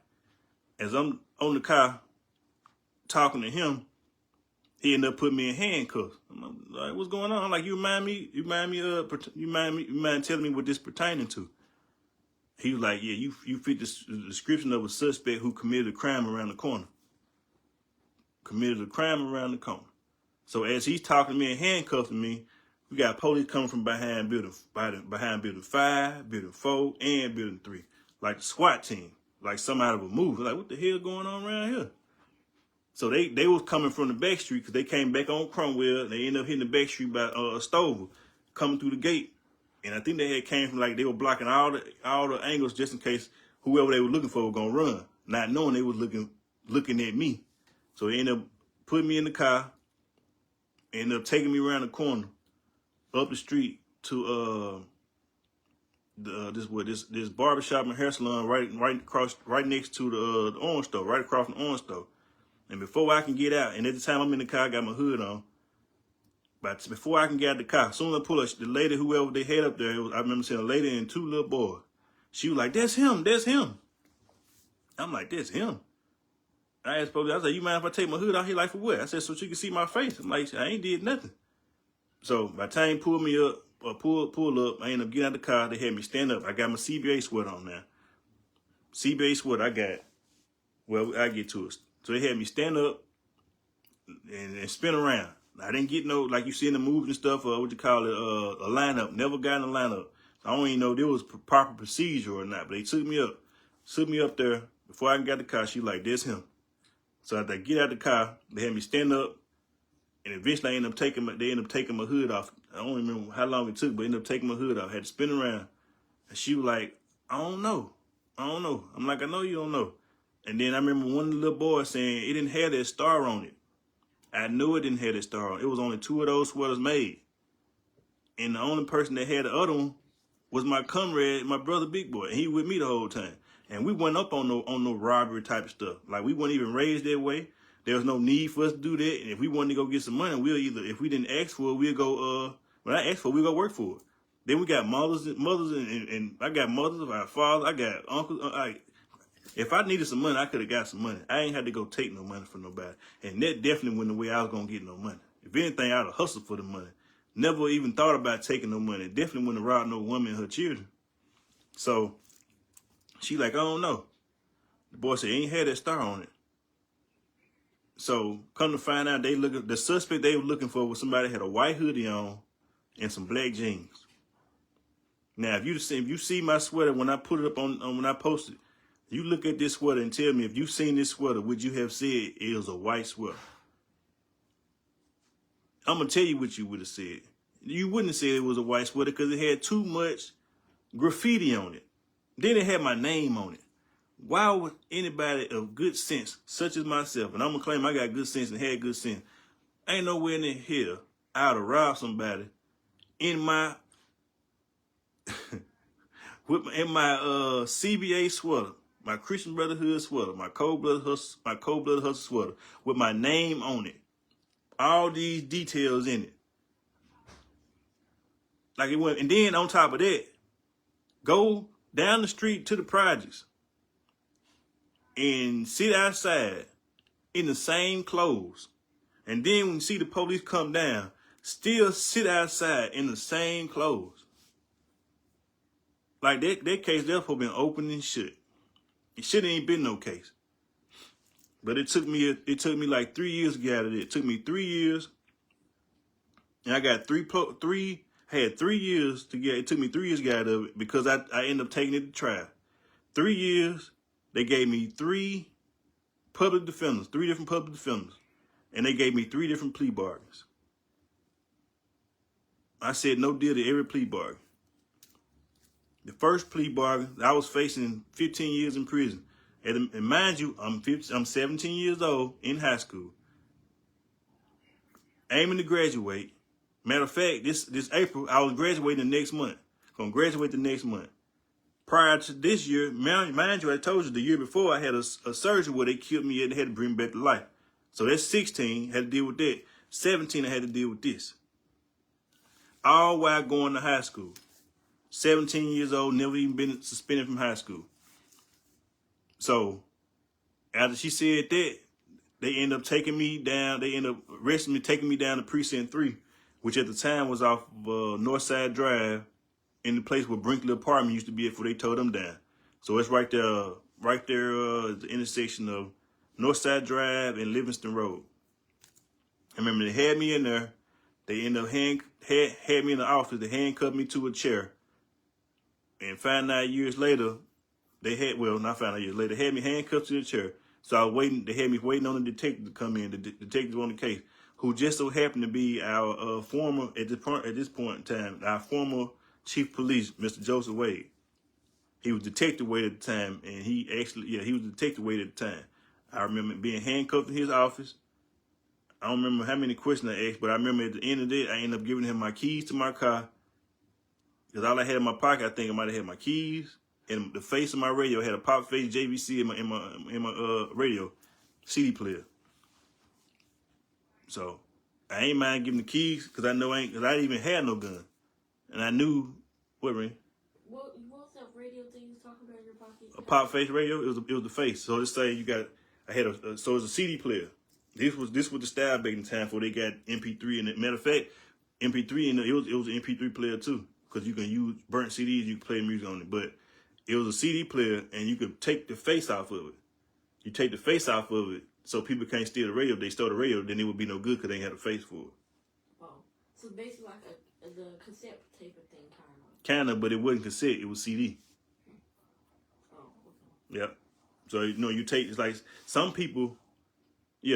As I'm on the car talking to him, he ended up putting me in handcuffs. I'm like, what's going on? I'm like, you mind telling me what this pertaining to? He was like, yeah, you fit the description of a suspect who committed a crime around the corner. So as he's talking to me and handcuffing me, we got police coming from behind building 5, building 4, and building 3. Like the SWAT team. Like some out of a movie. Like, what the hell going on around here? So they was coming from the back street because they came back on Cromwell. They ended up hitting the back street by Stover, coming through the gate. And I think they had came from, like, they were blocking all the angles just in case whoever they were looking for was gonna run, not knowing they was looking at me. So they ended up putting me in the car, ended up taking me around the corner, up the street to this barbershop and hair salon right next to the orange store, right across from the orange store. And before I can get out, and at the time I'm in the car, I got my hood on. But before I can get out the car, as soon as I pull up, the lady, whoever they had up there, I remember seeing a lady and 2 little boys. She was like, that's him. I'm like, that's him. I asked police, I was like, you mind if I take my hood off? He like, for what? I said, so she can see my face. I'm like, I ain't did nothing. So by the time he pulled me up, pull up, I ended up getting out the car. They had me stand up. I got my CBA sweater on now. CBA sweater I got. Well, I get to it. So they had me stand up and spin around. I didn't get no, like you see in the movies and stuff, what you call it, a lineup. Never got in a lineup. I don't even know if there was proper procedure or not, but they took me up there. Before I got the car, she like, there's him. So after I get out the car, they had me stand up, and eventually they ended up taking my hood off. I don't remember how long it took, but ended up taking my hood off. I had to spin around. And she was like, I don't know. I'm like, I know you don't know. And then I remember one of the little boys saying it didn't have that star on it. I knew it didn't have that star on it. It was only 2 of those sweaters made. And the only person that had the other one was my comrade, my brother Big Boy. And he with me the whole time. And we went up on no robbery type of stuff. Like, we weren't even raised that way. There was no need for us to do that. And if we wanted to go get some money, if we didn't ask for it, we'll go, when I asked for it, we'll go work for it. Then we got mothers, and I got mothers, I got fathers, I got uncles. If I needed some money, I could have got some money. I ain't had to go take no money from nobody. And that definitely wasn't the way I was going to get no money. If anything, I'd have hustled for the money. Never even thought about taking no money. Definitely wouldn't have robbed no woman and her children. So she like, I don't know. The boy said, ain't had that star on it. So come to find out, the suspect they were looking for was somebody that had a white hoodie on and some black jeans. Now, if you see my sweater when I put it up on when I posted, you look at this sweater and tell me if you seen this sweater, would you have said it was a white sweater? I'm going to tell you what you would have said. You wouldn't have said it was a white sweater because it had too much graffiti on it. Then it had my name on it. Why would anybody of good sense, such as myself, and I'm going to claim I got good sense and had good sense, ain't nowhere in here I would have robbed somebody in my CBA sweater, my Christian Brotherhood sweater, my cold-blooded hustle sweater, with my name on it. All these details in it. Like it went, and then on top of that, go down the street to the projects and sit outside in the same clothes. And then when you see the police come down, still sit outside in the same clothes. Like that case therefore been open and shut. It shouldn't ain't been no case. But it took me like 3 years to get out of it. It took me 3 years. And I got had 3 years to get, it took me 3 years to get out of it because I ended up taking it to trial. 3 years, they gave me 3 public defenders, 3 different public defenders. And they gave me 3 different plea bargains. I said no deal to every plea bargain. The first plea bargain, I was facing 15 years in prison. And mind you, I'm 17 years old in high school, aiming to graduate. Matter of fact, this April, I was graduating the next month. Gonna graduate the next month. Prior to this year, mind you, I told you the year before I had a surgery where they killed me and they had to bring me back to life. So that's 16, had to deal with that. 17, I had to deal with this. All while going to high school. 17 years old, never even been suspended from high school. So after she said that, they end up taking me down. They end up arresting me, taking me down to Precinct 3, which at the time was off Northside Drive, in the place where Brinkley Apartment used to be before they tore them down. So it's right there, the intersection of Northside Drive and Livingston Road. I remember they had me in there. They ended up had me in the office. They handcuffed me to a chair. And 5 years later, they had me handcuffed to the chair. So I was waiting. They had me waiting on the detective to come in, the detective on the case, who just so happened to be our former, at this point in time, our former chief of police, Mr. Joseph Wade. He was Detective Wade at the time, and he was Detective Wade at the time. I remember being handcuffed in his office. I don't remember how many questions I asked, but I remember at the end of the day, I ended up giving him my keys to my car. Because all I had in my pocket, I think I might have had my keys, and the face of my radio. I had a pop face JVC in my radio CD player. So I ain't mind giving the keys because I didn't even have no gun, and I knew what ring. What was that radio thing you was talking about in your pocket? A pop face radio. It was the face. So let's say so it's a CD player. This was the style back in time before they got MP3. And matter of fact, MP3 it was an MP3 player too. Because you can use burnt CDs, you can play music on it. But it was a CD player, and you could take the face off of it. You take the face off of it, so people can't steal the radio. If they stole the radio, then it would be no good because they ain't had a face for it. Oh, so basically like the cassette tape thing, Kind of, but it wasn't cassette. It was CD. Oh, okay. Yeah. So, you take, it's like some people,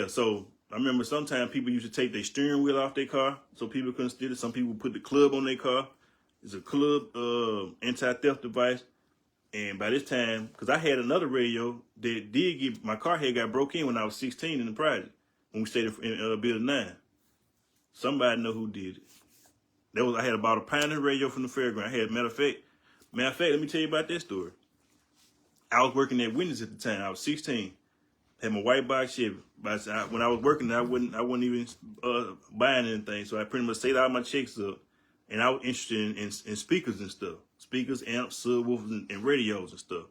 so I remember sometimes people used to take their steering wheel off their car so people couldn't steal it. Some people put the club on their car. It's a club anti-theft device. And by this time, because I had another radio that my car had got broke in when I was 16 in the project, when we stayed in Building 9. Somebody know who did it. I had about a Pioneer radio from the fairground. Matter of fact, let me tell you about that story. I was working at Wendy's at the time. I was 16. Had my white box Chevy. But when I was working, I wasn't even buying anything. So I pretty much saved all my checks up. And I was interested in speakers and stuff. Speakers, amps, subwoofers, and radios and stuff.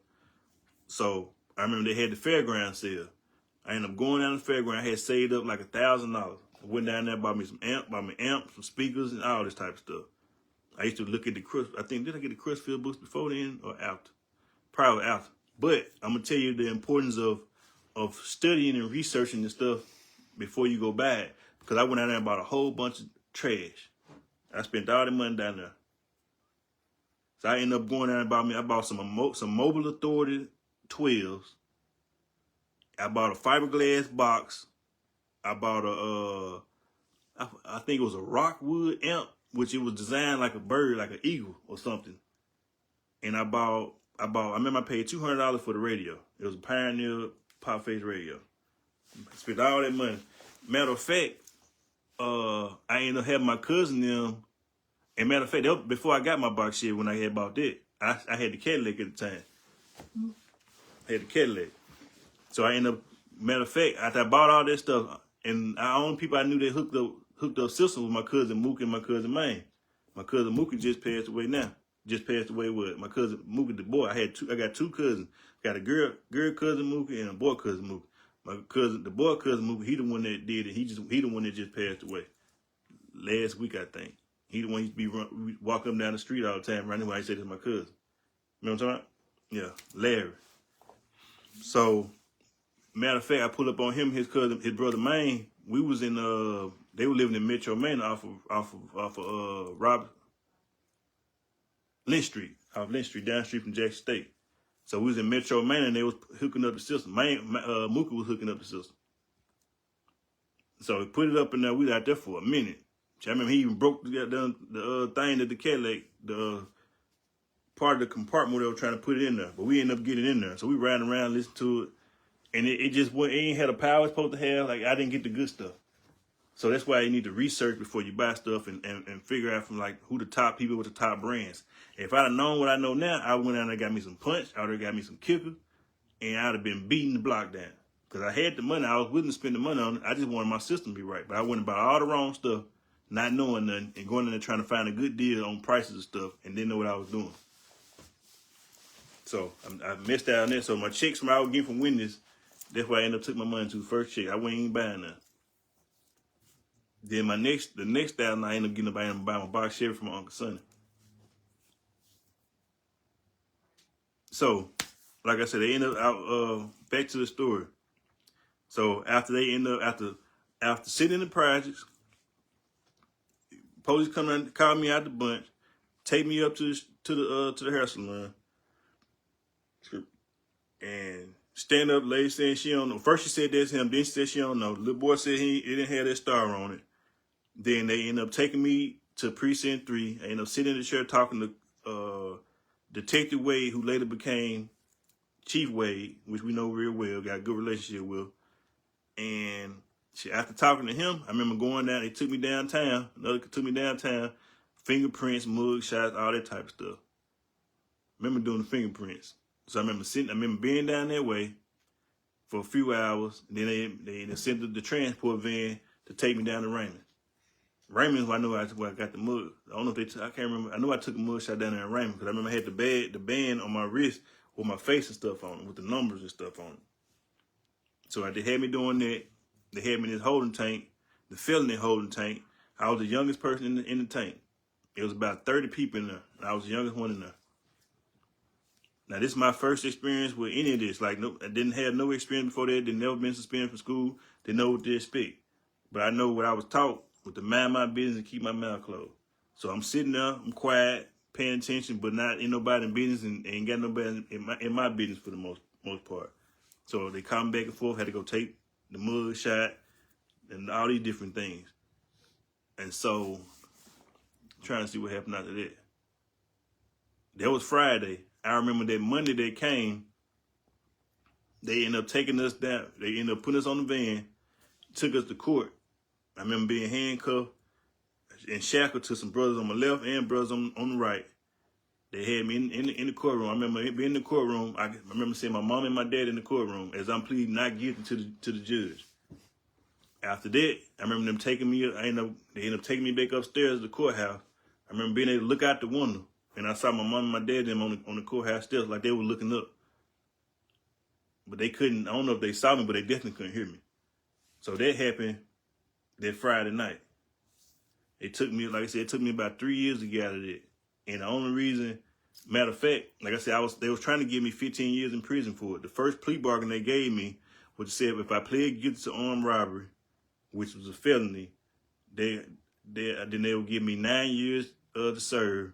So I remember they had the fairground sale. I ended up going down to the fairground. I had saved up like $1,000. I went down there, bought me some amps, some speakers, and all this type of stuff. I used to look at the Crutchfield. I think, did I get the Crutchfield books before then or after? Probably after. But I'm going to tell you the importance of studying and researching this stuff before you go buy it. Because I went down there and bought a whole bunch of trash. I spent all the money down there. So I ended up going down and I bought some Mobile Authority 12s. I bought a fiberglass box. I bought I think it was a Rockwood amp, which it was designed like a bird, like an eagle or something. And I remember I paid $200 for the radio. It was a Pioneer pop face radio. I spent all that money. Matter of fact, I ended up having my cousin them. And matter of fact, before I got my box shit, when I had bought that, I had the Cadillac at the time. I had the Cadillac. So I ended up, matter of fact, after I bought all that stuff, and the only people I knew that hooked up systems was my cousin Mookie and my cousin Maine. My cousin Mookie just passed away now. Just passed away with my cousin Mookie, the boy. I got 2 cousins. Got a girl cousin Mookie and a boy cousin Mookie. The boy cousin Mookie, he the one that did it. He the one that just passed away last week, I think. He the one used to be walking up down the street all the time, running when I said it's my cousin. You know what I'm talking about? Yeah, Larry. So, matter of fact, I pulled up on him, his cousin, his brother Maine. We was in they were living in Metro Manor off of Robert Lynch Street, down the street from Jackson State. So we was in Metro Manor and they was hooking up the system. Mooka was hooking up the system. So we put it up in there. We was out there for a minute. I remember he even broke the thing that the Cadillac, the part of the compartment where they were trying to put it in there. But we ended up getting in there. So we ran around, listened to it. And it just went, it ain't had the power it's supposed to have. Like, I didn't get the good stuff. So that's why you need to research before you buy stuff and figure out from like who the top people with the top brands. If I'd have known what I know now, I went out and got me some punch. I would have got me some kicker. And I'd have been beating the block down. Because I had the money. I was willing to spend the money on it. I just wanted my system to be right. But I went and bought all the wrong stuff, not knowing nothing, and going in there trying to find a good deal on prices and stuff, and didn't know what I was doing. So I missed out on that. So my checks from I was getting from Wendy's, that's why I ended up took my money to the first check. I wasn't even buying that. Then the next $1,000 I ended up getting up, I ended up buying my box Chevy from my Uncle Sonny. So, like I said, they ended up out, back to the story. So after they end up, after sitting in the projects, police come around, call me out the bunch, take me up to the hair salon, and stand up, lady saying she don't know. First she said that's him, then she said she don't know. The little boy said he didn't have that star on it. Then they end up taking me to precinct 3. I end up sitting in the chair talking to Detective Wade, who later became Chief Wade, which we know real well, got a good relationship with. And after talking to him, I remember going down, they took me downtown, fingerprints, mug shots, all that type of stuff. I remember doing the fingerprints. So I remember being down that way for a few hours, and then they sent the transport van to take me down to Raymond. Raymond's where I know where I got the mug. I don't know if I can't remember. I know I took a mug shot down there in Raymond because I remember I had the band on my wrist with my face and stuff on it, with the numbers and stuff on it. So they had me doing that. They had me in this holding tank, the felony holding tank. I was the youngest person in the tank. It was about 30 people in there. I was the youngest one in there. Now, this is my first experience with any of this. Like, no, I didn't have no experience before that. Didn't never been suspended from school. Didn't know what to expect. But I know what I was taught was to mind my business and keep my mouth closed. So I'm sitting there, I'm quiet, paying attention, but not in nobody's business and ain't got nobody in my business for the most part. So they called me back and forth, had to go take the mug shot and all these different things. And so, trying to see what happened after that. That was Friday. I remember that Monday they came, they ended up taking us down. They ended up putting us on the van, took us to court. I remember being handcuffed and shackled to some brothers on my left and brothers on the right. They had me in the courtroom. I remember being in the courtroom. I remember seeing my mom and my dad in the courtroom as I'm pleading not guilty to the judge. After that, I remember them taking me. They ended up taking me back upstairs to the courthouse. I remember being able to look out the window, and I saw my mom and my dad them on the courthouse steps like they were looking up. But they couldn't. I don't know if they saw me, but they definitely couldn't hear me. So that happened that Friday night. It took me, like I said, it took me about 3 years to get out of that. And the only reason, matter of fact, like I said, they was trying to give me 15 years in prison for it. The first plea bargain they gave me was to say if I pled guilty to armed robbery, which was a felony, then they would give me 9 years to serve,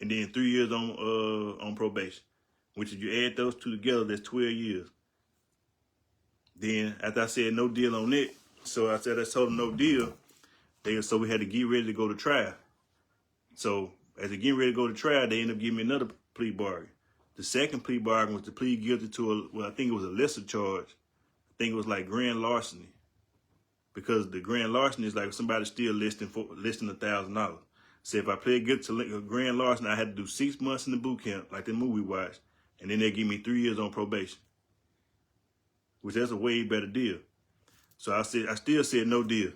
and then 3 years on probation. Which if you add those two together, that's 12 years. Then after I said no deal on it, so I told them no deal. So we had to get ready to go to trial. So as they getting ready to go to trial, they ended up giving me another plea bargain. The second plea bargain was to plead guilty to I think it was a lesser charge. I think it was like grand larceny. Because the grand larceny is like somebody still listing $1,000. So if I pled guilty to grand larceny, I had to do 6 months in the boot camp, like the movie we watched, and then they give me 3 years on probation. Which that's a way better deal. So I still said no deal.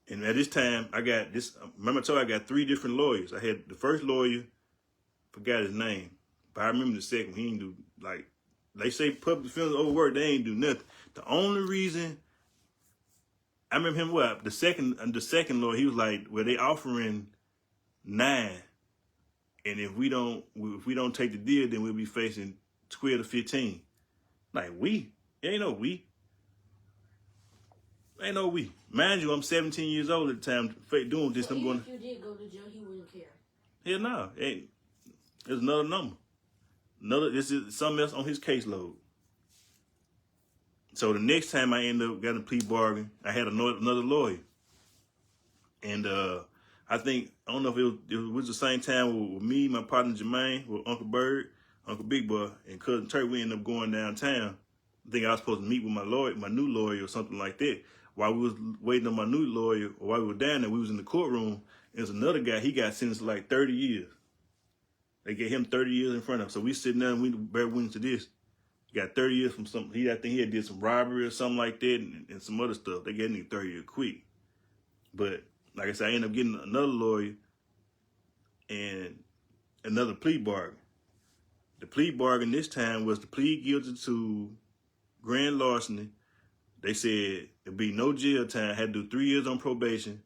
And at this time, remember I told you I got 3 different lawyers. I had the first lawyer, forgot his name, but I remember the second one. He didn't do, like, they say public defenders overwork, they ain't do nothing. The only reason, I remember him, the second lawyer, he was like, well, they offering 9. And if we don't take the deal, then we'll be facing 12 to 15. Like we. It ain't no we. Ain't no we. Mind you, I'm 17 years old at the time doing this. So I'm even going, if you did go to jail, he wouldn't care. hell no. Ain't. There's another number. This is something else on his caseload. So the next time I ended up getting a plea bargain, I had another lawyer. And I don't know if it was the same time with me, my partner Jermaine, with Uncle Bird, Uncle Big Boy, and Cousin Turk. We ended up going downtown. I think I was supposed to meet with my new lawyer or something like that. While we was waiting on my new lawyer, or while we were down there, we was in the courtroom. There's another guy, he got sentenced to like 30 years. They gave him 30 years in front of him. So we sitting there and we bear witness to this. He got 30 years from something. I think he had did some robbery or something like that and some other stuff. They gave him 30 years quick. But like I said, I ended up getting another lawyer and another plea bargain. The plea bargain this time was to plead guilty to grand larceny. They said there'd be no jail time, had to do 3 years on probation,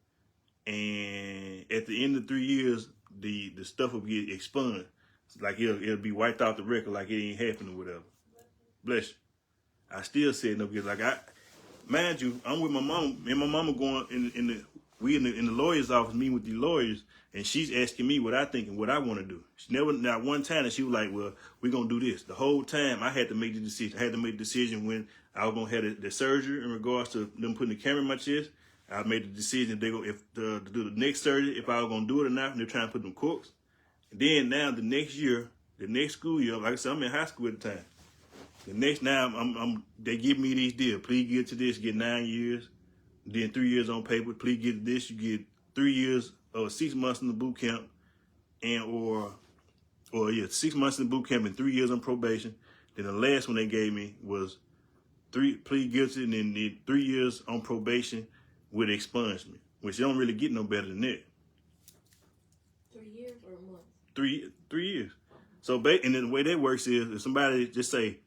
and at the end of 3 years, the stuff will get expunged. Like it'll be wiped off the record like it ain't happened or whatever. Bless you. I still said no because mind you, I'm with my mom. Me and my mama going in the lawyer's office meeting with the lawyers, and she's asking me what I think and what I want to do. She never, not one time that she was like, well, we're going to do this. The whole time I had to make the decision. I had to make the decision when I was going to have the surgery in regards to them putting the camera in my chest. I made the decision to do the next surgery, if I was going to do it or not, and they're trying to put them corks. And then now the next school year, like I said, I'm in high school at the time. The next, now they give me these deals. Plead guilty to this, you get 9 years. Then 3 years on paper. Plead guilty to this, you get 3 years or 6 months in the boot camp, or 6 months in the boot camp and 3 years on probation. Then the last one they gave me was plead guilty and then 3 years on probation with expungement, which you don't really get no better than that. 3 years or a month? 3 years. So, and then the way that works is if somebody just say,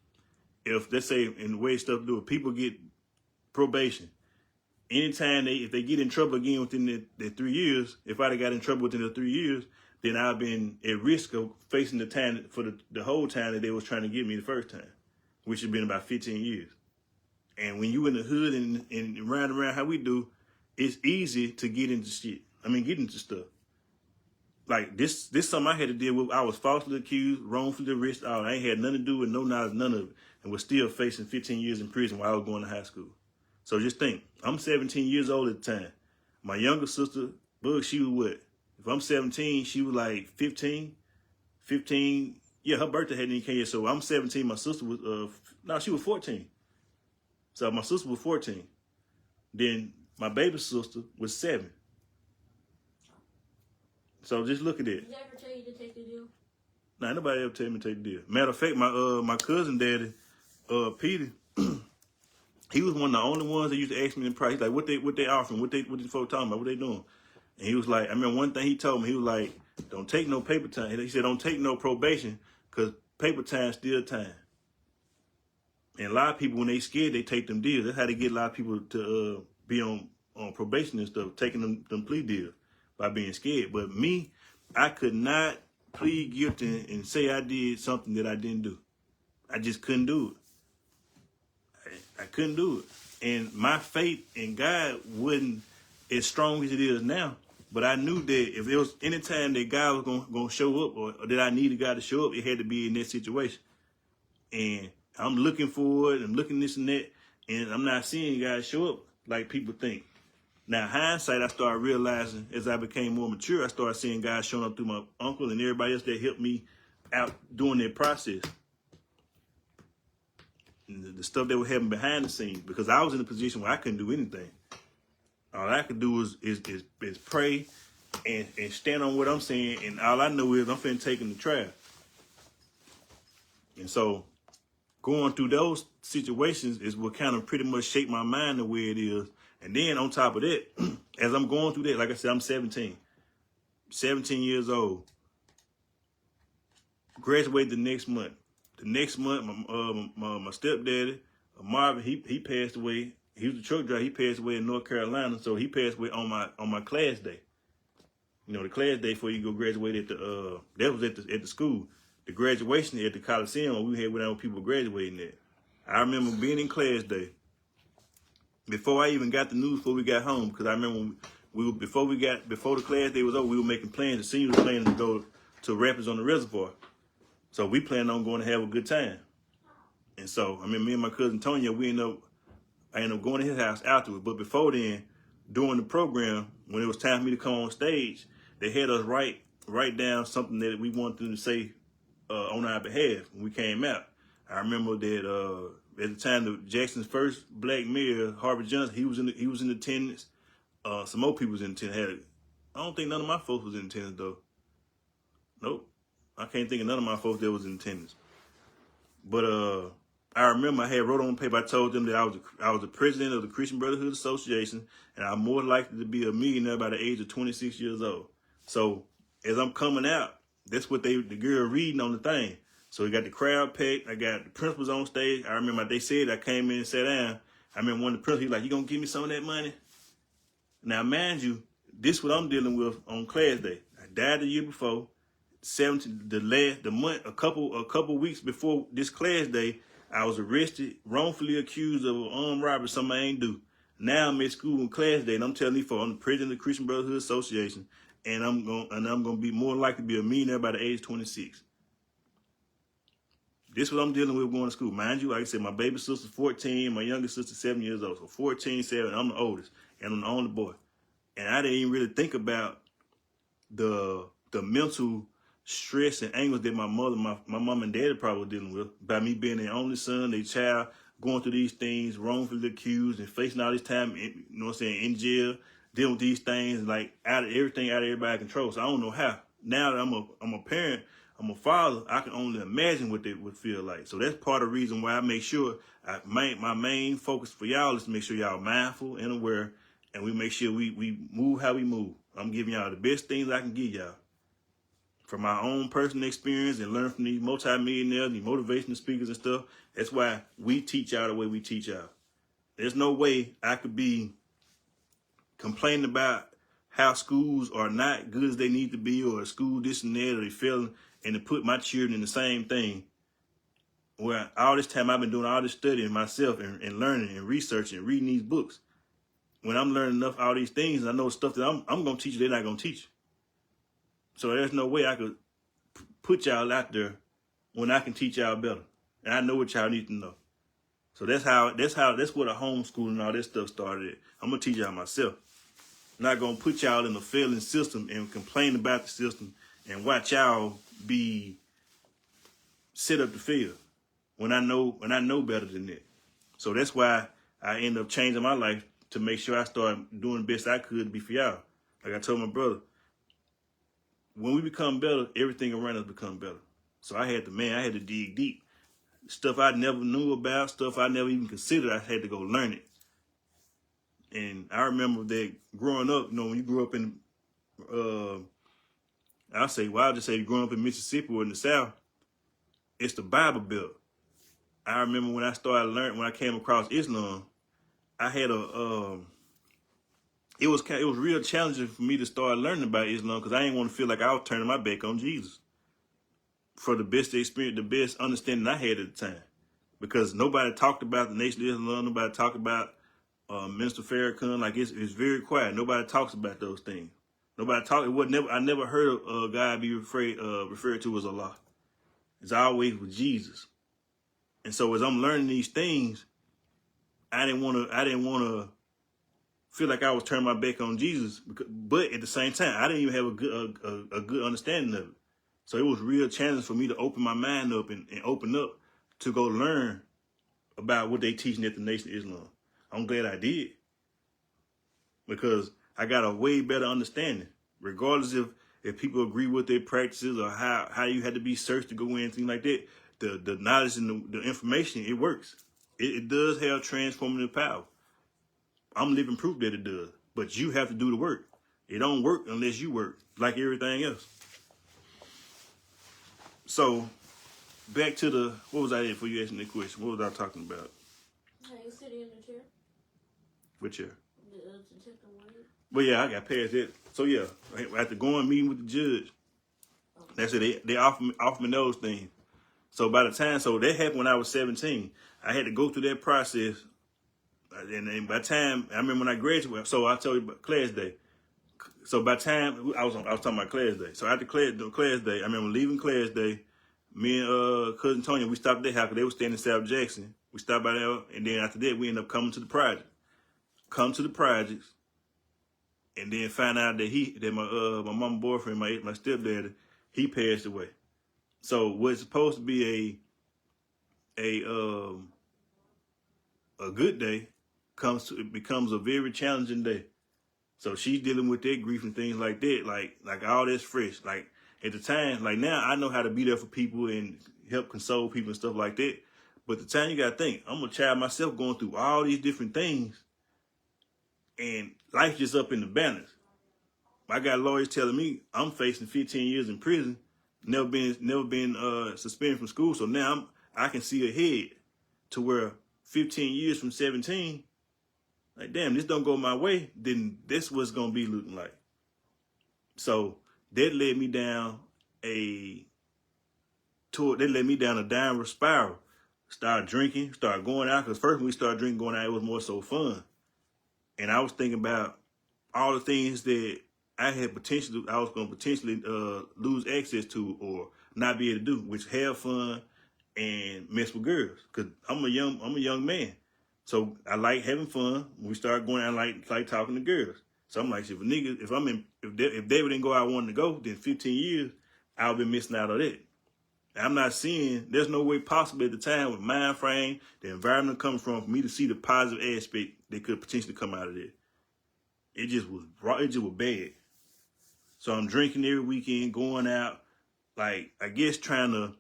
if let's say in the way stuff do it, people get probation. Anytime if they get in trouble again within the 3 years, if I'd have got in trouble within the 3 years, then I've been at risk of facing the time for the whole time that they was trying to get me the first time, which has been about 15 years. And when you in the hood and around how we do, it's easy to get into shit. Get into stuff. Like this something I had to deal with. I was falsely accused, wrongfully arrested. I ain't had nothing to do with no knowledge, none of it, and was still facing 15 years in prison while I was going to high school. So just think, I'm 17 years old at the time. My younger sister, Bug, she was what? If I'm 17, she was like 15. Yeah, her birthday hadn't even came yet. So I'm 17. My sister was, she was 14. So my sister was 14. Then my baby sister was 7. So just look at that. Did they ever tell you to take the deal? Nah, nobody ever tell me to take the deal. Matter of fact, my cousin daddy, Peter, he was one of the only ones that used to ask me the price, like what they offering, what the folks talking about, what they doing. And he was like, I remember one thing he told me, he was like, don't take no paper time. He said, don't take no probation, because paper time's still time. And a lot of people, when they scared, they take them deals. That's how they get a lot of people to be on probation and stuff, taking them plea deals by being scared. But me, I could not plead guilty and say I did something that I didn't do. I just couldn't do it. I couldn't do it. And my faith in God wasn't as strong as it is now. But I knew that if there was any time that God was going to show up or that I needed God to show up, it had to be in that situation. And I'm looking for it, I'm looking this and that, and I'm not seeing God show up like people think. Now, hindsight, I started realizing as I became more mature, I started seeing God showing up through my uncle and everybody else that helped me out during that process. And the stuff that was happening behind the scenes, because I was in a position where I couldn't do anything. All I could do is pray and stand on what I'm saying, and all I know is I'm finna take him to trial. And so going through those situations is what kind of pretty much shaped my mind the way it is. And then on top of that, as I'm going through that, like I said, I'm 17 years old. Graduated the next month. The next month, my stepdaddy, Marvin, he passed away. He was a truck driver. He passed away in North Carolina, so he passed away on my class day. You know, the class day before you go graduate at that was at the school. The graduation at the Coliseum, we had when people graduating there. I remember being in class day. Before I even got the news, before we got home, because I remember when before the class day was over, we were making plans. The seniors were planning to go to Rapids on the Reservoir. So we planned on going to have a good time. And so, I mean, me and my cousin Tonya, I ended up going to his house afterwards. But before then, during the program, when it was time for me to come on stage, they had us write down something that we wanted them to say on our behalf when we came out. I remember that at the time, Jackson's first black mayor, Harvey Johnson, he was in attendance. Some more people was in attendance. I don't think none of my folks was in attendance though. Nope, I can't think of none of my folks that was in attendance. But I remember I had wrote on paper. I told them that I was the president of the Christian Brotherhood Association, and I'm more likely to be a millionaire by the age of 26 years old. So as I'm coming out, that's what the girl reading on the thing. So we got the crowd packed. I got the principals on stage. I remember they said I came in and sat down. I remember one of the principals, he was like, "You gonna give me some of that money?" Now, mind you, this is what I'm dealing with on class day. I died the year before. A couple weeks before this class day, I was arrested, wrongfully accused of an armed robbery, something I ain't do. Now I'm at school in class day, and I'm telling you, I'm the president of the Christian Brotherhood Association, and I'm gonna be more likely to be a millionaire by the age of 26. This is what I'm dealing with going to school. Mind you, like I said, my baby sister's 14, my youngest sister's 7 years old. So 14, 7, I'm the oldest, and I'm the only boy. And I didn't even really think about the mental stress and anguish that my mom and daddy probably were dealing with by me being their only son, their child, going through these things, wrongfully accused and facing all this time, you know what I'm saying, in jail, dealing with these things, like everything out of everybody's control. So I don't know how. Now that I'm a parent, I'm a father, I can only imagine what they would feel like. So that's part of the reason why I make sure my main focus for y'all is to make sure y'all mindful and aware, and we make sure we move how we move. I'm giving y'all the best things I can give y'all from my own personal experience and learn from these multimillionaires, these motivational speakers and stuff. That's why we teach y'all the way we teach y'all. There's no way I could be complaining about how schools are not good as they need to be, or a school this and that, or they failing, and to put my children in the same thing. Where all this time I've been doing all this studying myself and learning and researching and reading these books. When I'm learning enough all these things, I know stuff that I'm going to teach you, they're not going to teach you. So there's no way I could put y'all out there when I can teach y'all better. And I know what y'all need to know. So that's where the homeschool and all this stuff started at. I'm going to teach y'all myself. I'm not going to put y'all in a failing system and complain about the system and watch y'all be set up to fail when I know better than that. So that's why I end up changing my life to make sure I start doing the best I could to be for y'all. Like I told my brother, when we become better, everything around us become better. So I had to dig deep. Stuff I never knew about, stuff I never even considered, I had to go learn it. And I remember that growing up, when you grew up in, I'll just say growing up in Mississippi or in the South, it's the Bible Belt. I remember when I came across Islam, I had it was real challenging for me to start learning about Islam because I didn't want to feel like I was turning my back on Jesus for the best experience, the best understanding I had at the time. Because nobody talked about the Nation of Islam, nobody talked about Minister Farrakhan. Like it's very quiet. Nobody talks about those things. I never heard a guy be referred to as Allah. It's always with Jesus. And so as I'm learning these things, I didn't want to feel like I was turning my back on Jesus, but at the same time, I didn't even have a good understanding of it. So it was real challenging for me to open my mind up and open up to go learn about what they teaching at the Nation of Islam. I'm glad I did, because I got a way better understanding, regardless if people agree with their practices or how you had to be searched to go in, things like that. The knowledge and the information, it works. It does have transformative power. I'm living proof that it does, but you have to do the work. It don't work unless you work, like everything else. So, back to what was I there for you asking that question? What was I talking about? How you sitting in the chair? What chair? The Detective Wade. Well, yeah, I got past that. So, yeah, after going meeting with the judge, that's it. They offered me those things. So by the time, so that happened when I was 17. I had to go through that process. And by the time, I remember when I graduated, so I told you about class day. So by the time, I was talking about class day. So after class day, I remember leaving class day, me and cousin Tonya, we stopped at their house because they were staying in South Jackson. We stopped by there, and then after that, we ended up coming to the project. Come to the projects, and then find out that my mama boyfriend, my stepdaddy, he passed away. So what's supposed to be a good day becomes a very challenging day. So she's dealing with that grief and things like that, like all that's fresh. Like at the time, like now I know how to be there for people and help console people and stuff like that. But at the time you gotta think, I'm a child myself going through all these different things, and life just up in the balance. I got lawyers telling me I'm facing 15 years in prison, never been suspended from school. So now I can see ahead to where 15 years from 17, like damn, this don't go my way, then this what's gonna be looking like. So that led me down a downward spiral. Started drinking, started going out, because first when we started drinking, going out, it was more so fun. And I was thinking about all the things that I was going to potentially lose access to or not be able to do, which have fun and mess with girls. Cause I'm a young man, so I like having fun. When we start going out, I like talking to girls. So I'm like, if David didn't go out wanting to go, then 15 years I'll be missing out on that. I'm not seeing, there's no way possible at the time with mind frame, the environment coming from, for me to see the positive aspect that could potentially come out of it. It just was bad. So I'm drinking every weekend, going out, like, I guess trying to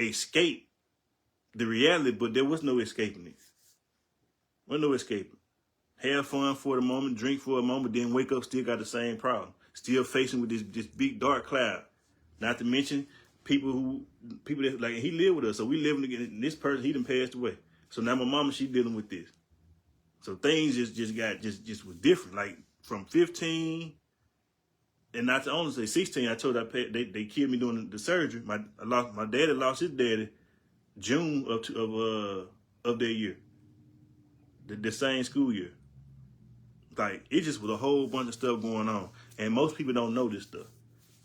escape the reality, but there was no escaping it. There was no escaping. Have fun for the moment, drink for a moment, then wake up, still got the same problem. Still facing with this big dark cloud. Not to mention, people that, like, he lived with us, so we living together. This person, he done passed away. So now my mama, she dealing with this. So things just was different. Like from 15, and not to only say 16, I told her they killed me doing the surgery. My daddy lost his daddy June of their year, the same school year. Like it just was a whole bunch of stuff going on, and most people don't know this stuff.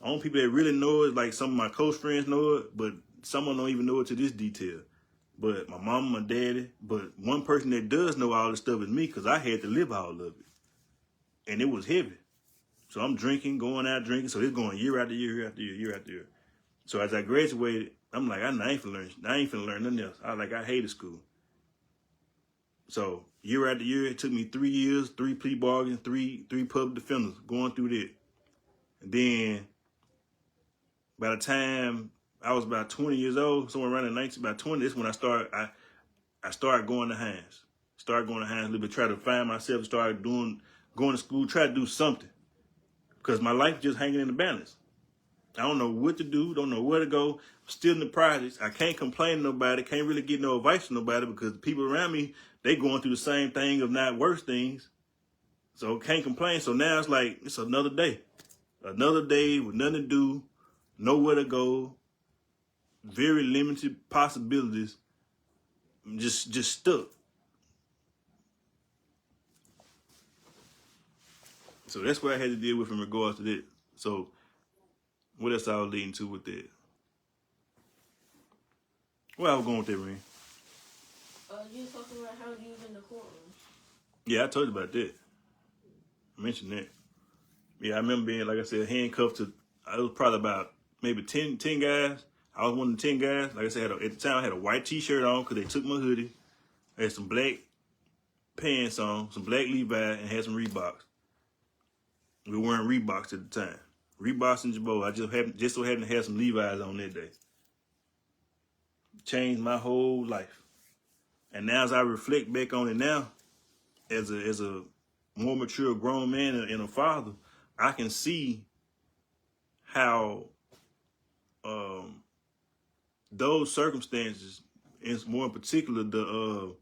Only people that really know it, like some of my close friends know it, but some don't even know it to this detail. But my mama, my daddy, but one person that does know all this stuff is me, because I had to live all of it. And it was heavy. So I'm drinking, going out drinking, so it's going year after year, year after year, year after year. So as I graduated, I'm like, I ain't finna learn nothing else. I hated school. So year after year, it took me 3 years, 3 plea bargains, three public defenders, going through that. And then by the time I was about 20 years old, somewhere around the 19, about 20, that's when I started going to Hines. Started going to Hines a little bit, try to find myself, started going to school, try to do something. Because my life just hanging in the balance. I don't know what to do, don't know where to go. I'm still in the projects. I can't complain to nobody, can't really get no advice from nobody, because the people around me, they going through the same thing, if not worse things. So can't complain. So now it's like, it's another day. Another day with nothing to do, nowhere to go, very limited possibilities, just stuck. So that's what I had to deal with in regards to that. So what else I was leading to with that? Where I was going with that, Ren? You were talking about how you was in the courtroom. Yeah, I told you about that. I mentioned that. Yeah, I remember being, like I said, handcuffed to, it was probably about maybe 10 guys. I was one of the 10 guys. Like I said, at the time I had a white t-shirt on because they took my hoodie. I had some black pants on, some black Levi, and had some Reeboks. We were wearing Reeboks at the time. Reeboks and Jabot. I just so happened to have some Levi's on that day. Changed my whole life. And now as I reflect back on it now, as a more mature grown man and a father, I can see how those circumstances, and more in particular the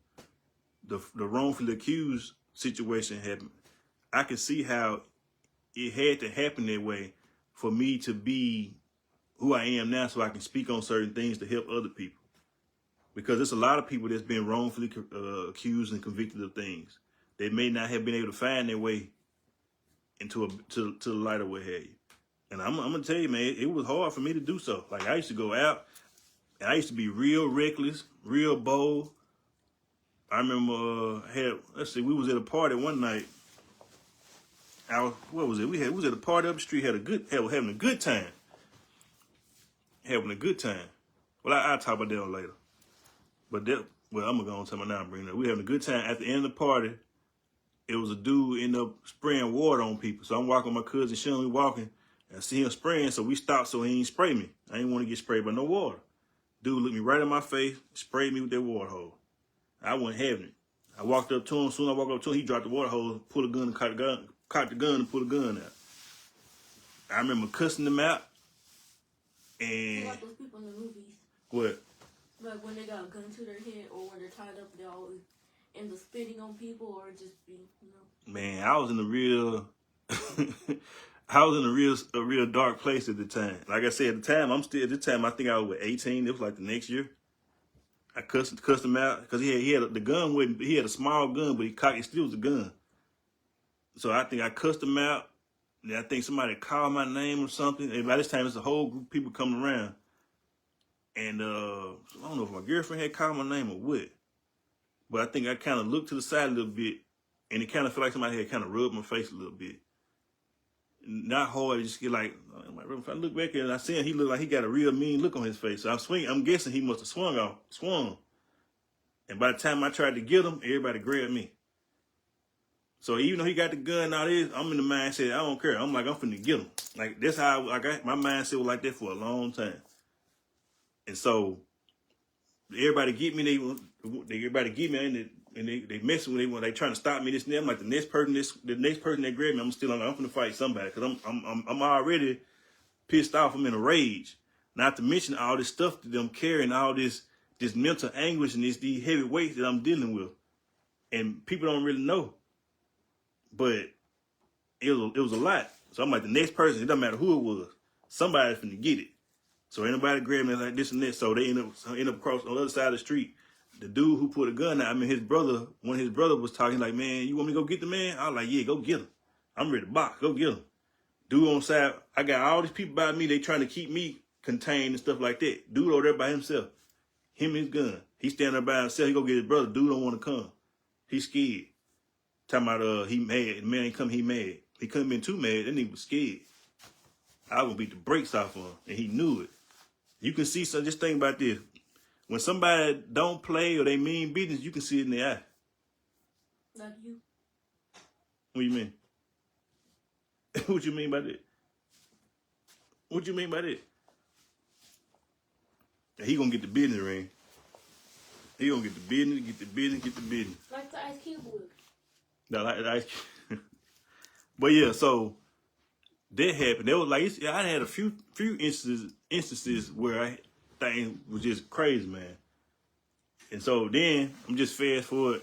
wrongfully accused situation happened. I can see how it had to happen that way for me to be who I am now so I can speak on certain things to help other people. Because there's a lot of people that's been wrongfully accused and convicted of things. They may not have been able to find their way into to the light of what have you. And I'm going to tell you, man, it was hard for me to do so. Like, I used to go out, and I used to be real reckless, real bold. I remember we was at a party one night. What was it? We was at a party up the street, having a good time. Having a good time. Well, I'll talk about that later. But I'm gonna go on to my now and bring it up. We having a good time. At the end of the party, it was a dude ended up spraying water on people. So I'm walking with my cousin Sean, we walking, and I see him spraying, so we stopped so he ain't spray me. I didn't want to get sprayed by no water. Dude looked me right in my face, sprayed me with that water hose. I wasn't having it. I walked up to him. Soon as I walked up to him, he dropped the water hose, pulled a gun, and cocked the gun and pulled the gun out. I remember cussing them out. And like those people in the movies. What? Like when they got a gun to their head, or when they're tied up, they always end up spitting on people, or just be, Man, I was in a real dark place at the time. Like I said, at the time, I think I was 18. It was like the next year. I cussed him out because he had the gun with him. He had a small gun, but it still was a gun. So I think I cussed him out. And I think somebody called my name or something. And by this time, it's a whole group of people coming around. And I don't know if my girlfriend had called my name or what. But I think I kind of looked to the side a little bit. And it kind of felt like somebody had kind of rubbed my face a little bit. Not hard, just get like, if I look back at it, I see him, he looked like he got a real mean look on his face. So I'm guessing he must have swung. And by the time I tried to get him, everybody grabbed me. So even though he got the gun and all this, I'm in the mindset, I don't care. I'm like, I'm finna get him. Like, that's how I got, my mindset was like that for a long time. And so, everybody get me, and they messing with me when they trying to stop me, this and that. I'm like, the next person that grabbed me, I'm finna fight somebody. Cause I'm already pissed off. I'm in a rage. Not to mention all this stuff that I'm carrying, all this mental anguish and these heavy weights that I'm dealing with. And people don't really know. But it was a lot. So I'm like, the next person, it doesn't matter who it was, somebody's finna get it. So ain't nobody grabbed me like this and that. So they end up across on the other side of the street. The dude who put a gun out, when his brother was talking, like, man, you want me to go get the man? I was like, yeah, go get him. I'm ready to box. Go get him. Dude on side, I got all these people by me. They trying to keep me contained and stuff like that. Dude over there by himself. Him and his gun. He standing there by himself. He go get his brother. Dude don't want to come. He scared. Talking about he mad. The man ain't come, he mad. He couldn't been too mad. That nigga was scared. I would beat the brakes off of him. And he knew it. You can see, so just think about this. When somebody don't play or they mean business, you can see it in their eye. Like you. What do you mean? What you mean by that? What you mean by that? He gonna get the business ring. He gonna get the business, get the business. Like the Ice Cube would. No, like Ice Cube. But yeah, so that happened. There was like, I had a few instances where things was just crazy, man. And so then I'm just fast forward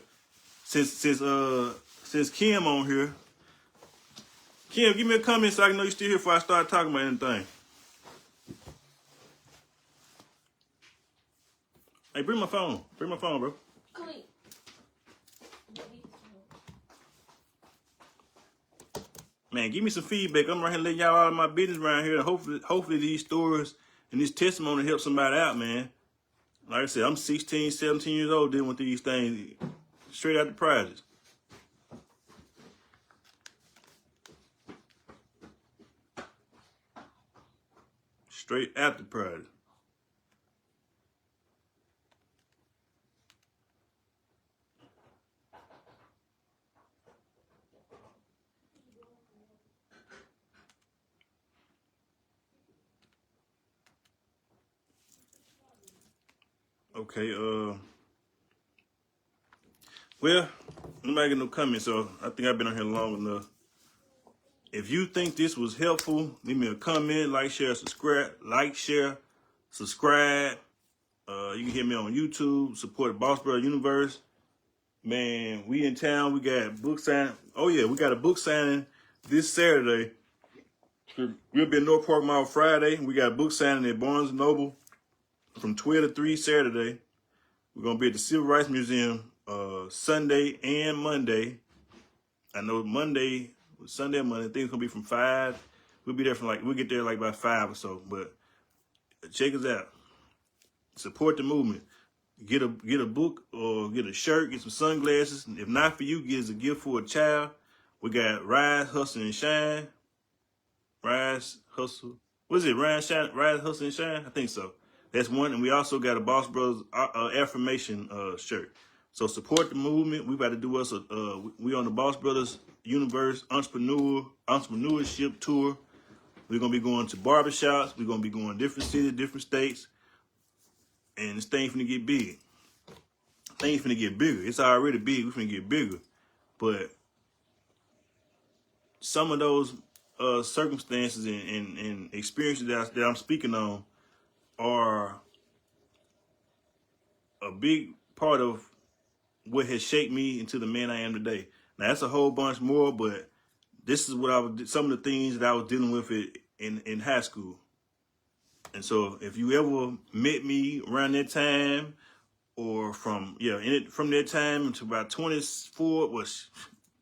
since Kim on here. Kim, give me a comment so I can know you're still here before I start talking about anything. Hey, bring my phone. Bring my phone, bro. Clean. Man, give me some feedback. I'm right here letting y'all all of my business around here. And hopefully these stories and this testimony help somebody out, man. Like I said, I'm 16, 17 years old dealing with these things straight out the projects. Straight out the project. Okay, well, nobody got no comments, so I think I've been on here long enough. If you think this was helpful, leave me a comment, like, share, subscribe. You can hear me on YouTube, support Boss Brother Universe. Man, we in town, we got book signing. Oh yeah, we got a book signing this Saturday We'll be in North Park Mall Friday. We got a book signing at Barnes & Noble from 12 to 3 Saturday. We're going to be at the Civil Rights Museum Sunday and Monday. I know Sunday and Monday. I think it's going to be from 5. We'll be there we'll get there like by 5 or so. But check us out. Support the movement. Get a book or get a shirt, get some sunglasses. If not for you, get as a gift for a child. We got Rise, Hustle, and Shine. Rise, Hustle. What is it? Rise, Hustle, and Shine? I think so. That's one. And we also got a Boss Brothers affirmation shirt. So support the movement. We about to do us we on the Boss Brothers Universe entrepreneurship tour. We're going to be going to barbershops. We're going to be going different cities, different states. And this thing finna get big. Things finna get bigger. It's already big. We finna get bigger. But some of those circumstances and experiences that I'm speaking on are a big part of what has shaped me into the man I am today. Now, that's a whole bunch more, but this is what some of the things that I was dealing with in high school. And so if you ever met me around that time or from that time to about 24, was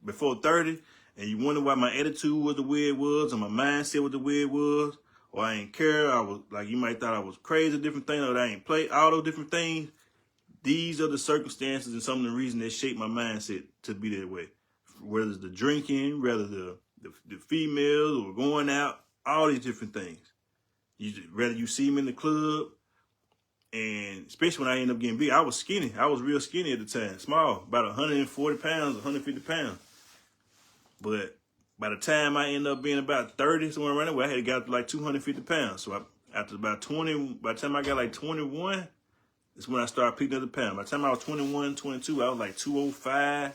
before 30, and you wonder why my attitude was the way it was or my mindset was the way it was, or I ain't care, I was like, you might thought I was crazy, different things, or that I ain't play, all those different things. These are the circumstances and some of the reasons that shaped my mindset to be that way. Whether it's the drinking, whether the females or going out, all these different things. Whether you see me in the club, and especially when I ended up getting big, I was skinny. I was real skinny at the time, small, about 140 pounds, 150 pounds. But by the time I ended up being about 30, somewhere around there, I had got to like 250 pounds. So by the time I got like 21, that's when I started picking up the pound. By the time I was 21, 22, I was like 205,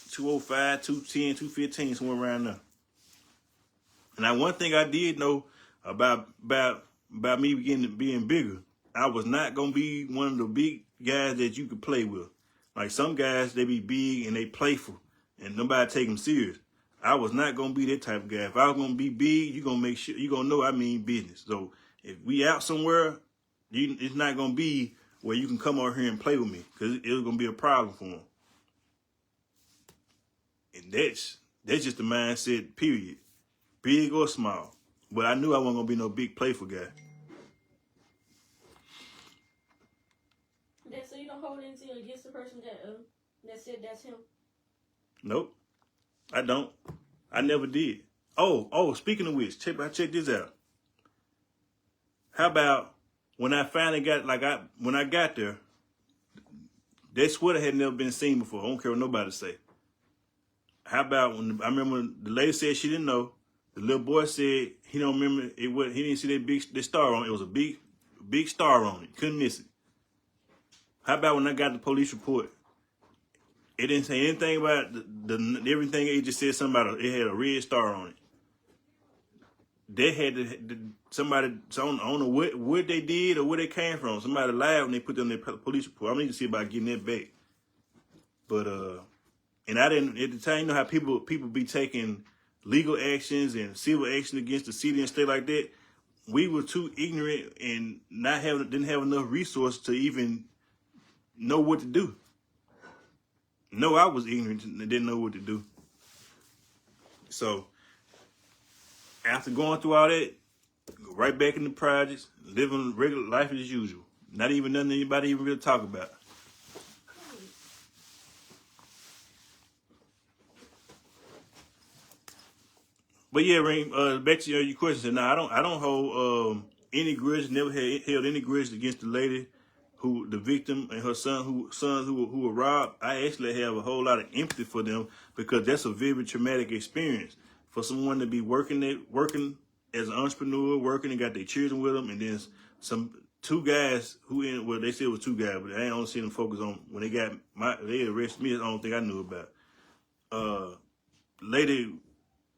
210, 215, somewhere around there. And now one thing I did know about me being bigger, I was not gonna be one of the big guys that you could play with. Like some guys, they be big and they playful, and nobody take them serious. I was not gonna be that type of guy. If I was gonna be big, you gonna make sure you gonna know I mean business. So if we out somewhere, it's not gonna be where you can come over here and play with me, because it's gonna be a problem for them. And that's just the mindset. Period. Big or small. But I knew I wasn't gonna be no big playful guy. So you don't hold anything against the person that said that's him? Nope, I don't. I never did. Oh, speaking of which, check this out. How about when I finally when I got there, that sweater had never been seen before. I don't care what nobody say. How about when I remember the lady said she didn't know. The little boy said he don't remember it. He didn't see that star on it. It was a big star on it. Couldn't miss it. How about when I got the police report? It didn't say anything about everything. It just said something about it had a red star on it. They had somebody. So I don't know what they did or where they came from. Somebody lied when they put them in their police report. I need to see about getting that back. But and I didn't at the time. You know how people be taking legal actions and civil action against the city and state like that. We were too ignorant and didn't have enough resources to even know what to do. No, I was ignorant and didn't know what to do. So after going through all that, go right back in the projects, living regular life as usual. Not even nothing anybody even really talk about. But yeah, Ring, back to your question. Now, I don't hold any grudge. Never held any grudge against the lady the victim and her sons who were robbed. I actually have a whole lot of empathy for them, because that's a very traumatic experience for someone to be working as an entrepreneur, working and got their children with them, and then two guys they said it was two guys, but I ain't only seen them focus on when they arrested me. That's the only thing I knew about. Lady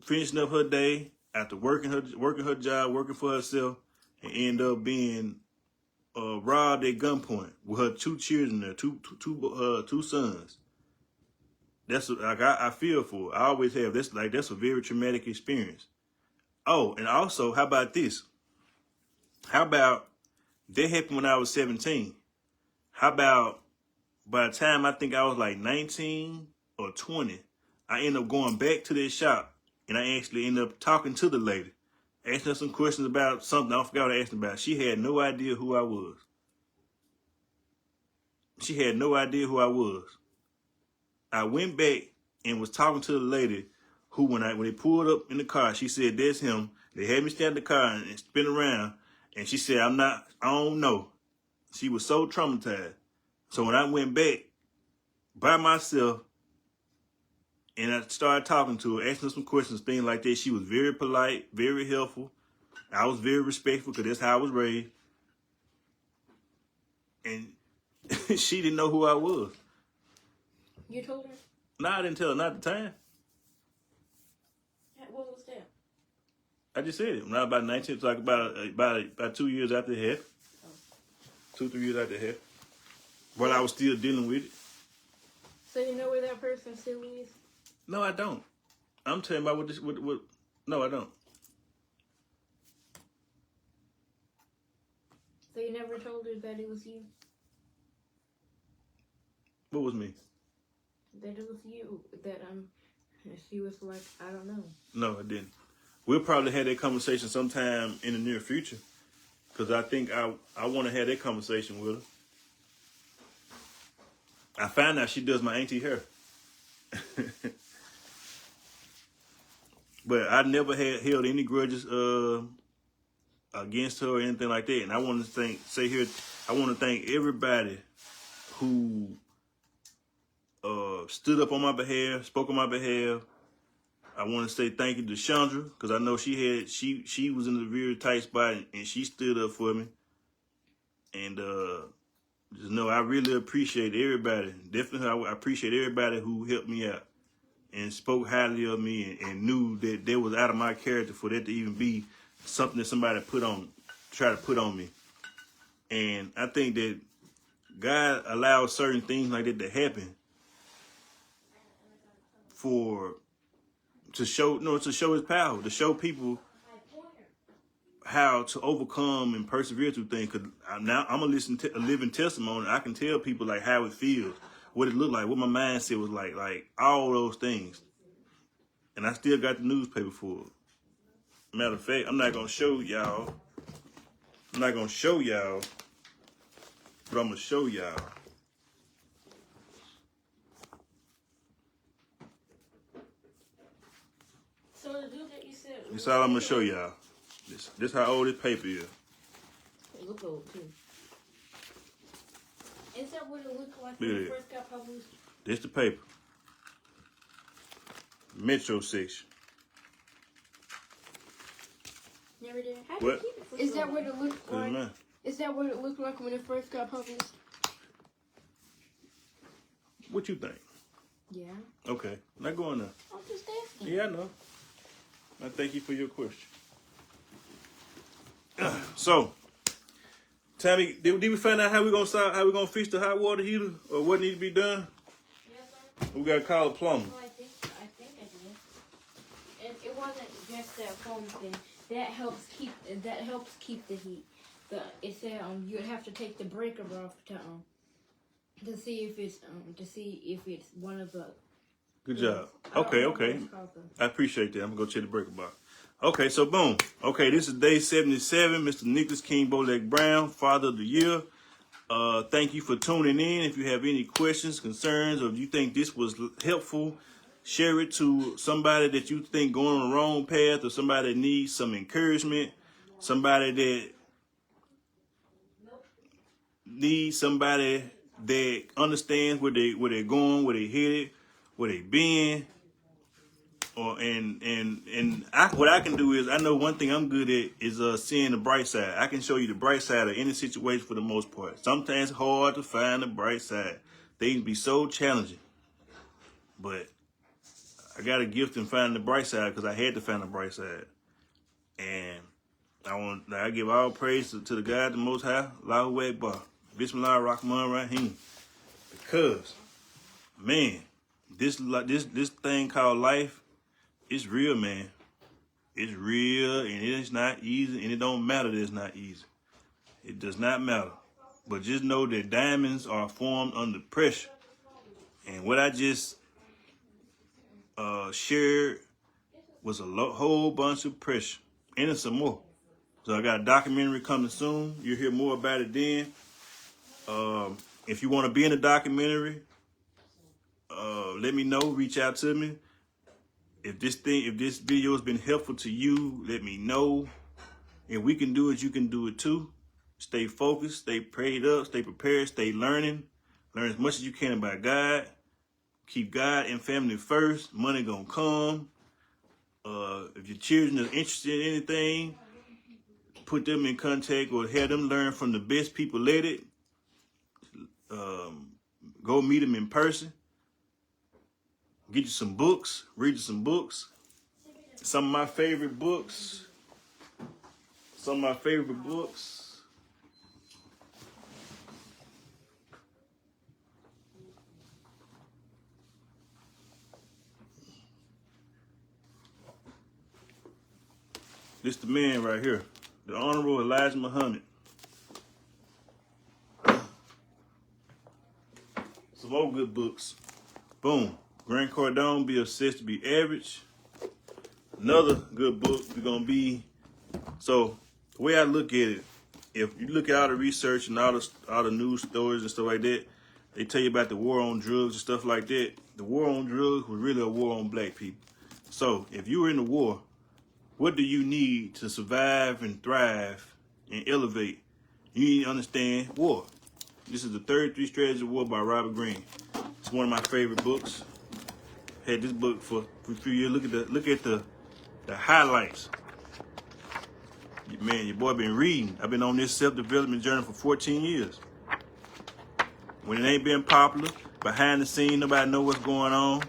finishing up her day after working her job, working for herself, and end up being robbed at gunpoint with her two children there, two sons. That's like I feel for her. I always have. That's a very traumatic experience. Oh, and also, how about this? How about that happened when I was 17? How about by the time I think I was like 19 or 20, I ended up going back to this shop and I actually ended up talking to the lady, asking her some questions about something. I forgot what I asked her about. She had no idea who I was. She had no idea who I was. I went back and was talking to the lady who, when they pulled up in the car, she said, "That's him." They had me stand in the car and spin around, and she said, I don't know." She was so traumatized. So when I went back by myself and I started talking to her, asking her some questions, things like that, she was very polite, very helpful. I was very respectful because that's how I was raised. And she didn't know who I was. You told her? No, I didn't tell her, not at the time. What was that? I just said it. When I was about 19, it's like about 2 years after it happened. 2-3 years after it happened. While I was still dealing with it. So you know where that person still is? No, I don't. I'm telling you about what no, I don't. So you never told her that it was you? What was me? That it was you? That she was like, I don't know. No, I didn't. We'll probably have that conversation sometime in the near future. Because I think I want to have that conversation with her. I found out she does my auntie hair. But I never had held any grudges against her or anything like that. And I want to I want to thank everybody who stood up on my behalf, spoke on my behalf. I want to say thank you to Chandra, because I know she was in a very tight spot and she stood up for me. And just know I really appreciate everybody. Definitely, I appreciate everybody who helped me out and spoke highly of me and knew that that was out of my character for that to even be something that somebody try to put on me. And I think that God allows certain things like that to happen to show his power, to show people how to overcome and persevere through things. Because now I'm a living testimony. I can tell people like how it feels, what it looked like, what my mindset was like all those things. And I still got the newspaper for it. Matter of fact, I'm not gonna show y'all, but I'm gonna show y'all. So the dude that you said. That's all I'm gonna show y'all. This how old this paper is. It look old too. Is that what it looked like Look when at it it. first got published? This the paper. Metro section. Never did. How do you What? keep it for Is so that long? what it looked Doesn't like? matter. Is that what it looked like when it first got published? What you think? Yeah. Okay, not going there. I'm just asking. Yeah, I know. I thank you for your question. So, Tammy, did we find out how we gonna fix the hot water heater or what needs to be done? Yes, sir. We gotta call a plumber. Well, I think I did. And it wasn't just that foam thing. That helps keep the heat. It said you would have to take the breaker off to see if it's one of the. Good job. I don't Okay, know what okay. it's called, though. I appreciate that. I'm gonna go check the breaker box. Okay, so boom. Okay, this is day 77. Mr. Nicholas King Bowleg Brown, Father of the Year. Thank you for tuning in. If you have any questions, concerns, or if you think this was helpful, share it to somebody that you think going on the wrong path, or somebody that needs some encouragement, somebody that needs somebody that understands where they're going, where they headed, where they been. What I can do is, I know one thing I'm good at is seeing the bright side. I can show you the bright side of any situation for the most part. Sometimes it's hard to find the bright side. Things be so challenging. But I got a gift in finding the bright side because I had to find the bright side. And I give all praise to the God, the Most High, Allahu Akbar, Bismillah Rahman Rahim. Because, man, this thing called life, it's real, man. It's real, and it's not easy, and it don't matter that it's not easy. It does not matter. But just know that diamonds are formed under pressure. And what I just shared was a whole bunch of pressure. And there's some more. So I got a documentary coming soon. You'll hear more about it then. If you want to be in the documentary, let me know. Reach out to me. If this video has been helpful to you, let me know. If we can do it, you can do it too. Stay focused, stay prayed up, stay prepared, stay learning. Learn as much as you can about God. Keep God and family first. Money gonna come. If your children are interested in anything, put them in contact or have them learn from the best people at it. Go meet them in person. Get you some books. Read you some books. Some of my favorite books. This the man right here. The Honorable Elijah Muhammad. Some more good books. Boom. Grant Cardone, Be Obsessed to Be Average. Another good book is going to be, so the way I look at it, if you look at all the research and all the news stories and stuff like that, they tell you about the war on drugs and stuff like that. The war on drugs was really a war on black people. So if you were in the war, what do you need to survive and thrive and elevate? You need to understand war. This is the 33 Strategies of War by Robert Greene. It's one of my favorite books. Had this book for a few years. Look at the highlights. Man, your boy been reading. I've been on this self-development journey for 14 years. When it ain't been popular, behind the scenes, nobody know what's going on.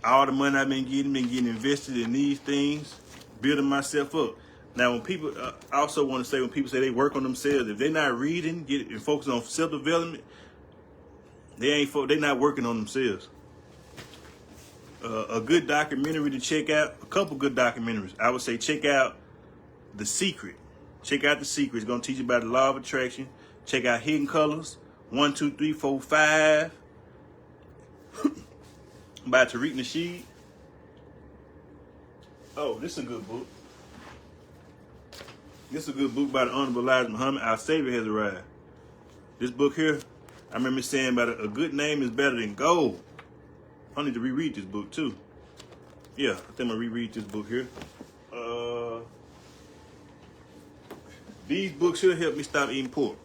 All the money I've been getting invested in these things, building myself up. Now, when people, I also want to say, when people say they work on themselves, if they're not reading, and focusing on self-development, they're not working on themselves. A good documentary to check out, a couple good documentaries. I would say check out The Secret. Check out The Secret. It's going to teach you about the law of attraction. Check out Hidden Colors, 1, 2, 3, 4, 5. By Tariq Nasheed. Oh, this is a good book. This is a good book by the Honorable Elijah Muhammad. Our Savior Has Arrived. This book here, I remember saying about a good name is better than gold. I need to reread this book too. Yeah, I think I'm gonna reread this book here. These books here help me stop eating pork.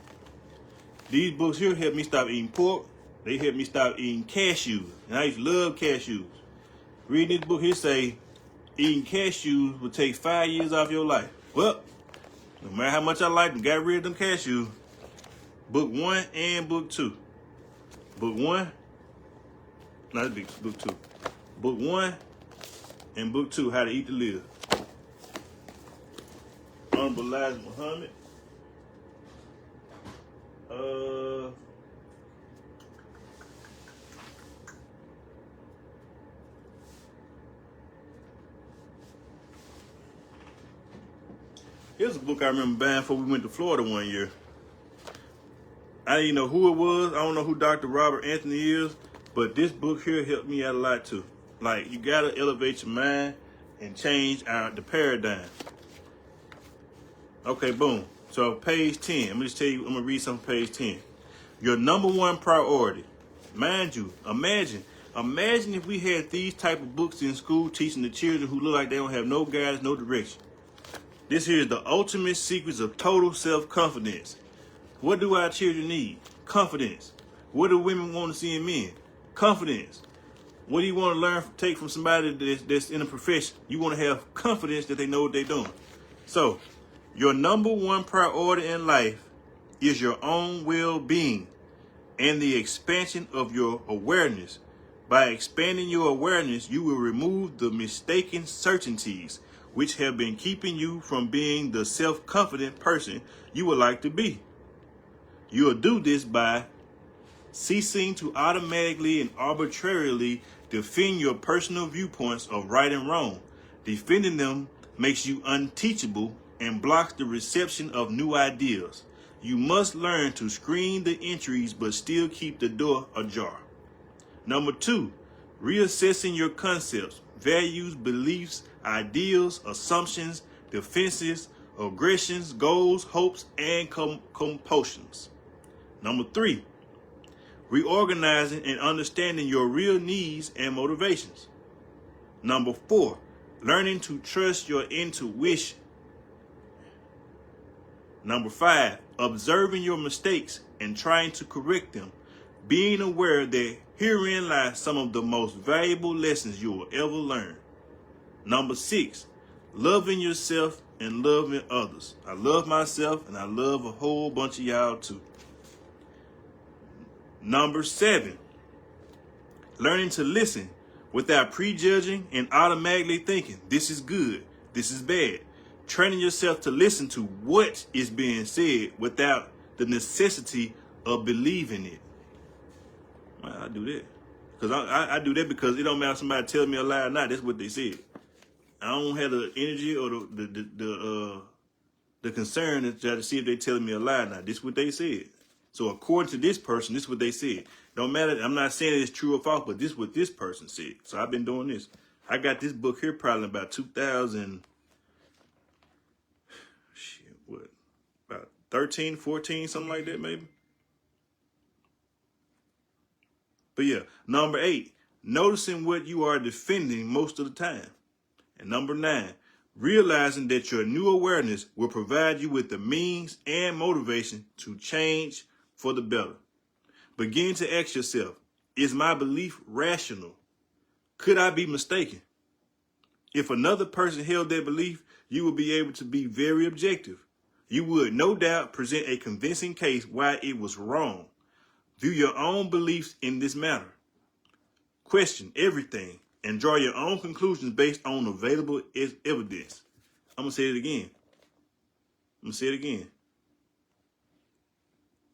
These books here help me stop eating pork. They help me stop eating cashews. And I used to love cashews. Reading this book here say, eating cashews will take 5 years off your life. Well, no matter how much I liked them, got rid of them cashews. Book 1 and book 2. Book 1, not book 2. Book 1 and book 2, How to Eat to Live. Honorable Elijah Muhammad. Here's a book I remember buying before we went to Florida one year. I didn't know who it was. I don't know who Dr. Robert Anthony is, but this book here helped me out a lot too. Like, you gotta elevate your mind and change the paradigm. Okay, boom. So page 10, I'm gonna just tell you, I'm gonna read something from page 10. Your number one priority. Mind you, imagine if we had these type of books in school teaching the children who look like they don't have no guidance, no direction. This here is the ultimate secrets of total self-confidence. What do our children need? Confidence. What do women want to see in men? Confidence. What do you want to take from somebody that's in a profession? You want to have confidence that they know what they're doing. So, your number one priority in life is your own well-being and the expansion of your awareness. By expanding your awareness, you will remove the mistaken certainties which have been keeping you from being the self-confident person you would like to be. You will do this by ceasing to automatically and arbitrarily defend your personal viewpoints of right and wrong. Defending them makes you unteachable and blocks the reception of new ideas. You must learn to screen the entries but still keep the door ajar. Number 2, reassessing your concepts, values, beliefs, ideals, assumptions, defenses, aggressions, goals, hopes, and compulsions. Number 3, reorganizing and understanding your real needs and motivations. Number 4, learning to trust your intuition. Number 5, observing your mistakes and trying to correct them, being aware that herein lies some of the most valuable lessons you will ever learn. Number 6, loving yourself and loving others. I love myself and I love a whole bunch of y'all too. Number 7, learning to listen without prejudging and automatically thinking this is good, this is bad. Training yourself to listen to what is being said without the necessity of believing it. Well, I do that. Because I do that because it don't matter if somebody tells me a lie or not. That's what they said. I don't have the energy or the concern to try to see if they telling me a lie or not. This is what they said. So according to this person, this is what they said. Don't matter. I'm not saying it's true or false, but this is what this person said. So I've been doing this. I got this book here probably about 2000. About 13, 14, something like that, maybe. But yeah, number 8, noticing what you are defending most of the time. And number 9, realizing that your new awareness will provide you with the means and motivation to change for the better. Begin to ask yourself, is my belief rational? Could I be mistaken? If another person held that belief, you would be able to be very objective. You would no doubt present a convincing case why it was wrong. View your own beliefs in this matter. Question everything and draw your own conclusions based on available evidence. I'm going to say it again.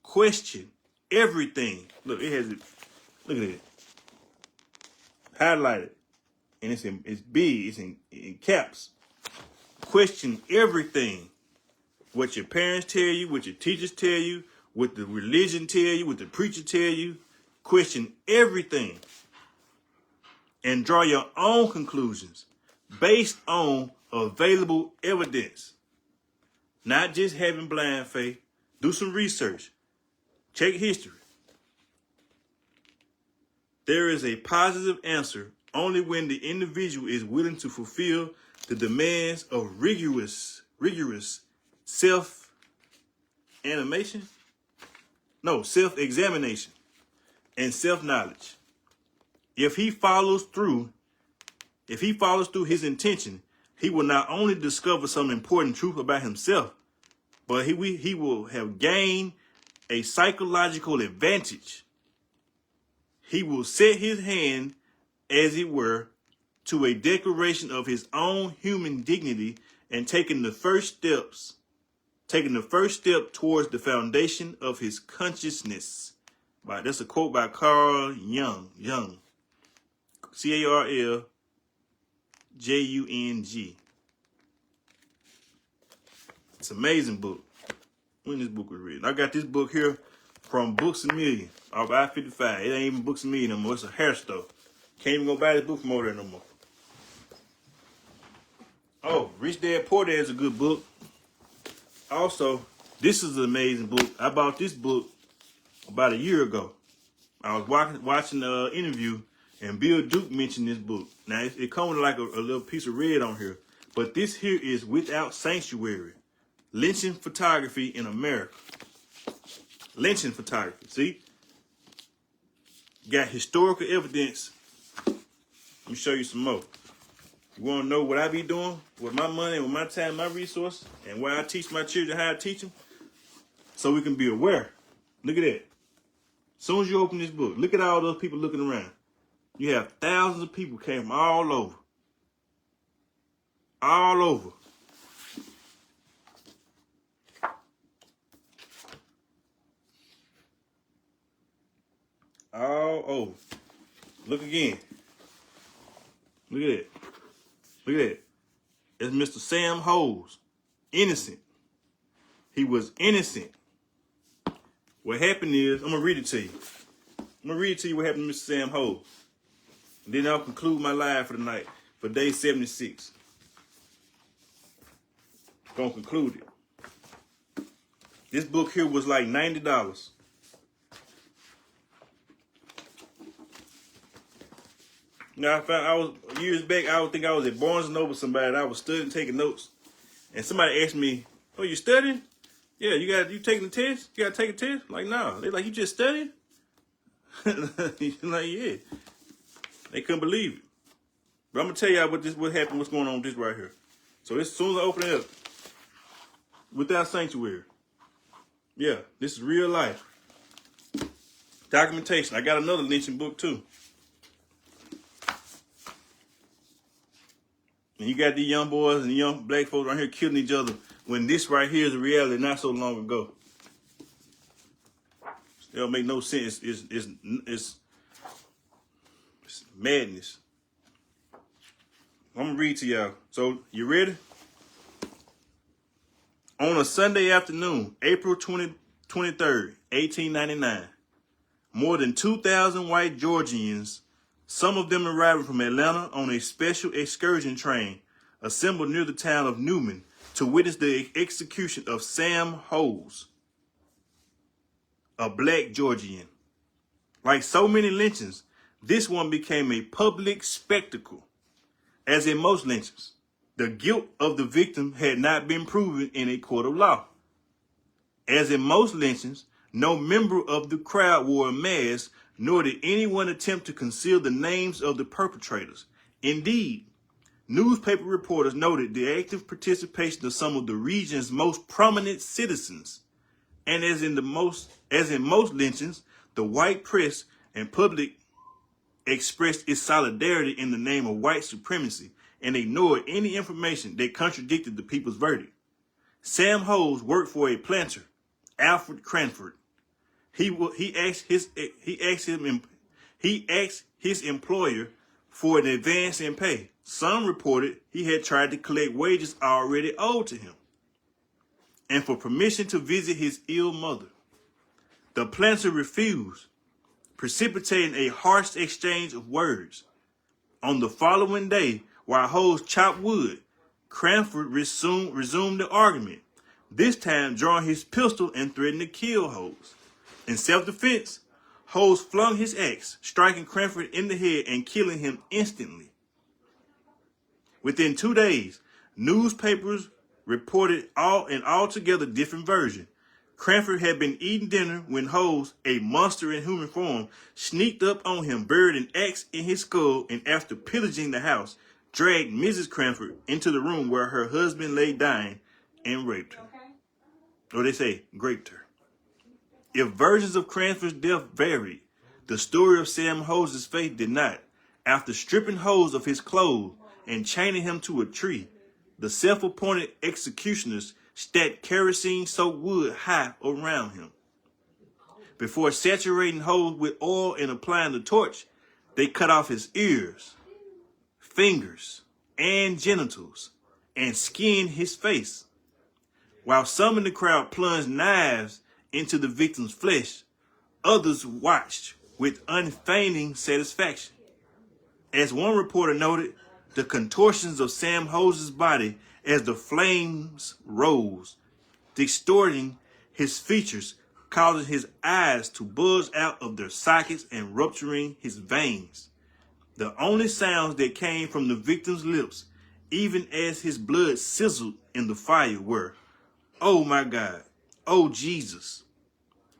Question everything. Look, it has it. Look at it. Highlighted. And it's big. It's in caps. Question everything. What your parents tell you, what your teachers tell you, what the religion tell you, what the preacher tell you. Question everything and draw your own conclusions based on available evidence. Not just having blind faith. Do some research. Check history. There is a positive answer only when the individual is willing to fulfill the demands of rigorous self-examination and self-knowledge. If he follows through his intention, he will not only discover some important truth about himself, but he will have gained a psychological advantage. He will set his hand, as it were, to a declaration of his own human dignity and taking the first step towards the foundation of his consciousness. That's a quote by Carl Jung. CarlJung. It's an amazing book. When this book was written. I got this book here from Books A Million off I-55. It ain't even Books A Million no more. It's a hair store. Can't even go buy this book from over there no more. Oh, Rich Dad Poor Dad is a good book. Also, this is an amazing book. I bought this book about a year ago. I was watching an interview, and Bill Duke mentioned this book. Now, it comes with like a little piece of red on here. But this here is Without Sanctuary. Lynching Photography in America. Lynching photography. See? Got historical evidence. Let me show you some more. You want to know what I be doing with my money, with my time, my resources, and why I teach my children how I teach them? So we can be aware. Look at that. As soon as you open this book, look at all those people looking around. You have thousands of people came from all over. All over. All over. Look again. Look at that. Look at that. That's Mr. Sam Hose. Innocent. He was innocent. What happened is, I'm going to read it to you. I'm going to read it to you what happened to Mr. Sam Hose. And then I'll conclude my live for the night, for day 76. Gonna conclude it. This book here was like $90. Now I was years back. I would think I was at Barnes and Noble somebody. And I was studying, taking notes, and somebody asked me, "Oh, you studying? Yeah, you taking the test? You gotta take a test?" Like, no. They like, "You just studying?" Like, yeah. They couldn't believe it. But I'm gonna tell y'all what happened. What's going on with this right here? So as soon as I open it up, Without Sanctuary. Yeah, this is real life. Documentation. I got another lynching book too. And you got these young boys and young black folks right here killing each other when this right here is a reality not so long ago. It don't make no sense. It's madness. I'm going to read to y'all. So, you ready? On a Sunday afternoon, April 23rd, 1899, more than 2,000 white Georgians, some of them arriving from Atlanta on a special excursion train, assembled near the town of Newman to witness the execution of Sam Hose, a black Georgian. Like so many lynchings, this one became a public spectacle. As in most lynchings, the guilt of the victim had not been proven in a court of law. As in most lynchings, no member of the crowd wore a mask, nor did anyone attempt to conceal the names of the perpetrators. Indeed, newspaper reporters noted the active participation of some of the region's most prominent citizens. And as in most lynchings, the white press and public expressed its solidarity in the name of white supremacy and ignored any information that contradicted the people's verdict. Sam Hose worked for a planter, Alfred Cranford. He asked his employer for an advance in pay. Some reported he had tried to collect wages already owed to him, and for permission to visit his ill mother. The planter refused, precipitating a harsh exchange of words. On the following day, while Hose chopped wood, Cranford resumed the argument, this time drawing his pistol and threatening to kill Hose. In self-defense, Hose flung his axe, striking Cranford in the head and killing him instantly. Within 2 days, newspapers reported an altogether different version. Cranford had been eating dinner when Hose, a monster in human form, sneaked up on him, buried an axe in his skull, and after pillaging the house, dragged Mrs. Cranford into the room where her husband lay dying and raped her. Or they say, raped her. If versions of Cranford's death varied, the story of Sam Hose's fate did not. After stripping Hose of his clothes and chaining him to a tree, the self-appointed executioners stacked kerosene-soaked wood high around him. Before saturating Hose with oil and applying the torch, they cut off his ears, fingers, and genitals, and skinned his face. While some in the crowd plunged knives into the victim's flesh, others watched with unfeigned satisfaction. As one reporter noted, the contortions of Sam Hose's body as the flames rose, distorting his features, causing his eyes to bulge out of their sockets and rupturing his veins. The only sounds that came from the victim's lips, even as his blood sizzled in the fire, were, "Oh my God, oh Jesus."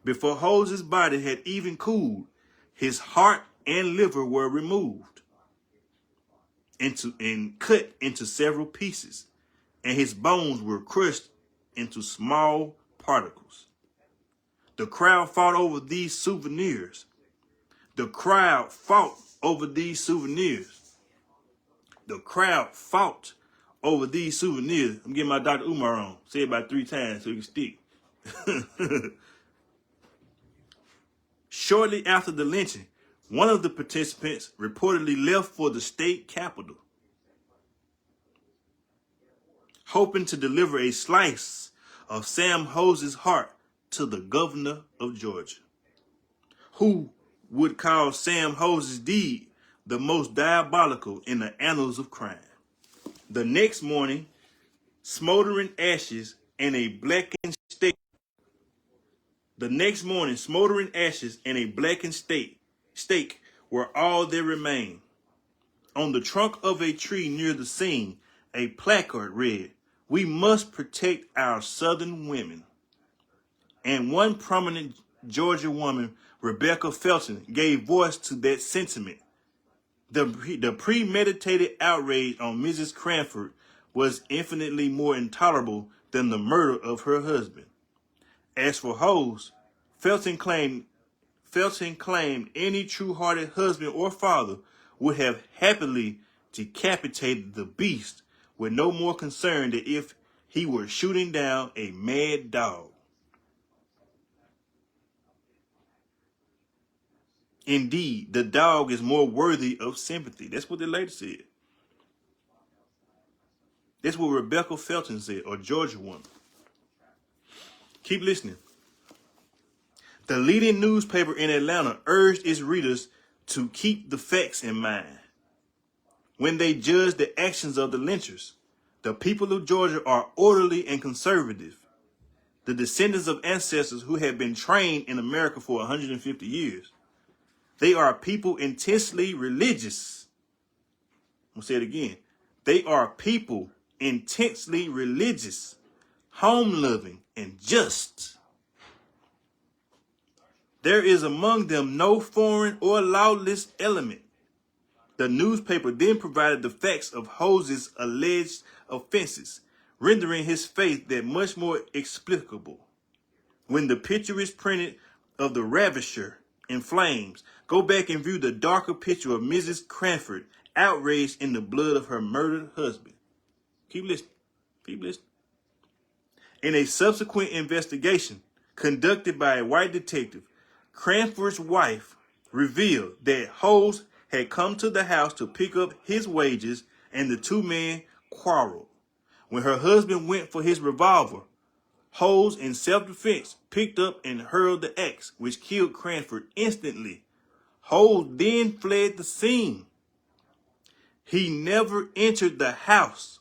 Before Hose's body had even cooled, his heart and liver were removed and cut into several pieces, and his bones were crushed into small particles. The crowd fought over these souvenirs. The crowd fought over these souvenirs. The crowd fought over these souvenirs. I'm getting my Dr. Umar on. Say it about 3 times so you can stick. Shortly after the lynching, one of the participants reportedly left for the state capitol. hoping to deliver a slice of Sam Hoses's heart to the governor of Georgia, who would call Sam Hoses's deed the most diabolical in the annals of crime. The next morning, smoldering ashes and a blackened stake. The next morning, smoldering ashes and a blackened stake were all that remained. On the trunk of a tree near the scene, a placard read, "We must protect our Southern women." And one prominent Georgia woman, Rebecca Felton, gave voice to that sentiment. The premeditated outrage on Mrs. Cranford was infinitely more intolerable than the murder of her husband. As for Hose, Felton claimed any true-hearted husband or father would have happily decapitated the beast with no more concern than if he were shooting down a mad dog. Indeed, the dog is more worthy of sympathy. That's what the lady said. That's what Rebecca Felton said, a Georgia woman. Keep listening. The leading newspaper in Atlanta urged its readers to keep the facts in mind when they judge the actions of the lynchers. The people of Georgia are orderly and conservative, the descendants of ancestors who have been trained in America for 150 years. They are people intensely religious. I'm going to say it again. They are people intensely religious, home-loving, and just. There is among them no foreign or lawless element. The newspaper then provided the facts of Hoses's alleged offenses, rendering his fate that much more explicable. When the picture is printed of the ravisher in flames, go back and view the darker picture of Mrs. Cranford, outraged in the blood of her murdered husband. Keep listening. Keep listening. In a subsequent investigation conducted by a white detective, Cranford's wife revealed that Hose had come to the house to pick up his wages and the two men quarreled. When her husband went for his revolver, Hose, in self-defense, picked up and hurled the axe, which killed Cranford instantly. Hose then fled the scene. He never entered the house,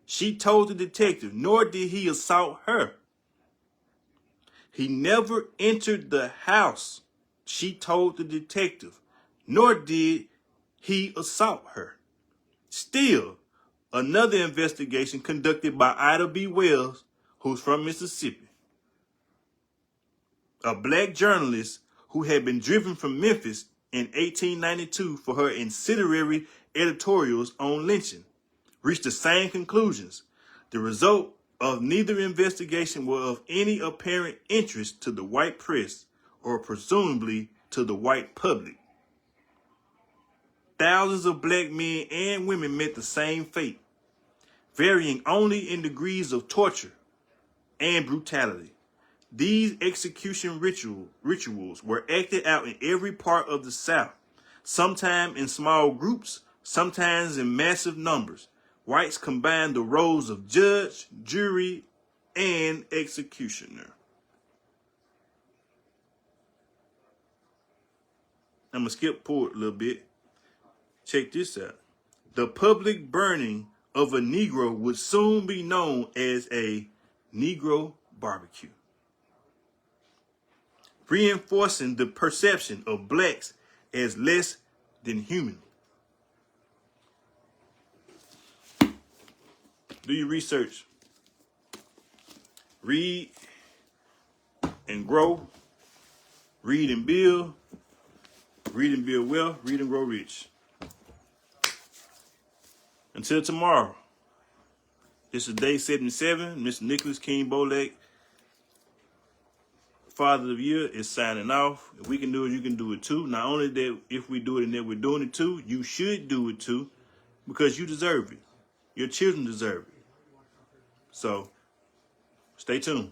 she told the detective, nor did he assault her. He never entered the house, she told the detective, nor did he assault her. Still, another investigation conducted by Ida B. Wells, who's from Mississippi, a black journalist who had been driven from Memphis in 1892 for her incendiary editorials on lynching, reached the same conclusions. The result of neither investigation were of any apparent interest to the white press or presumably to the white public. Thousands of black men and women met the same fate, varying only in degrees of torture and brutality. These execution rituals were acted out in every part of the South, sometimes in small groups, sometimes in massive numbers. Whites combined the roles of judge, jury, and executioner. I'm going to skip forward a little bit. Check this out. The public burning of a Negro would soon be known as a Negro barbecue, reinforcing the perception of blacks as less than human. Do your research. Read and grow. Read and build. Read and build well. Read and grow rich. Until tomorrow, this is day 77. Mr. Nicholas King Bolek, Father of the Year, is signing off. If we can do it, you can do it too. Not only that, if we do it and that we're doing it too, you should do it too, because you deserve it. Your children deserve it. So, stay tuned.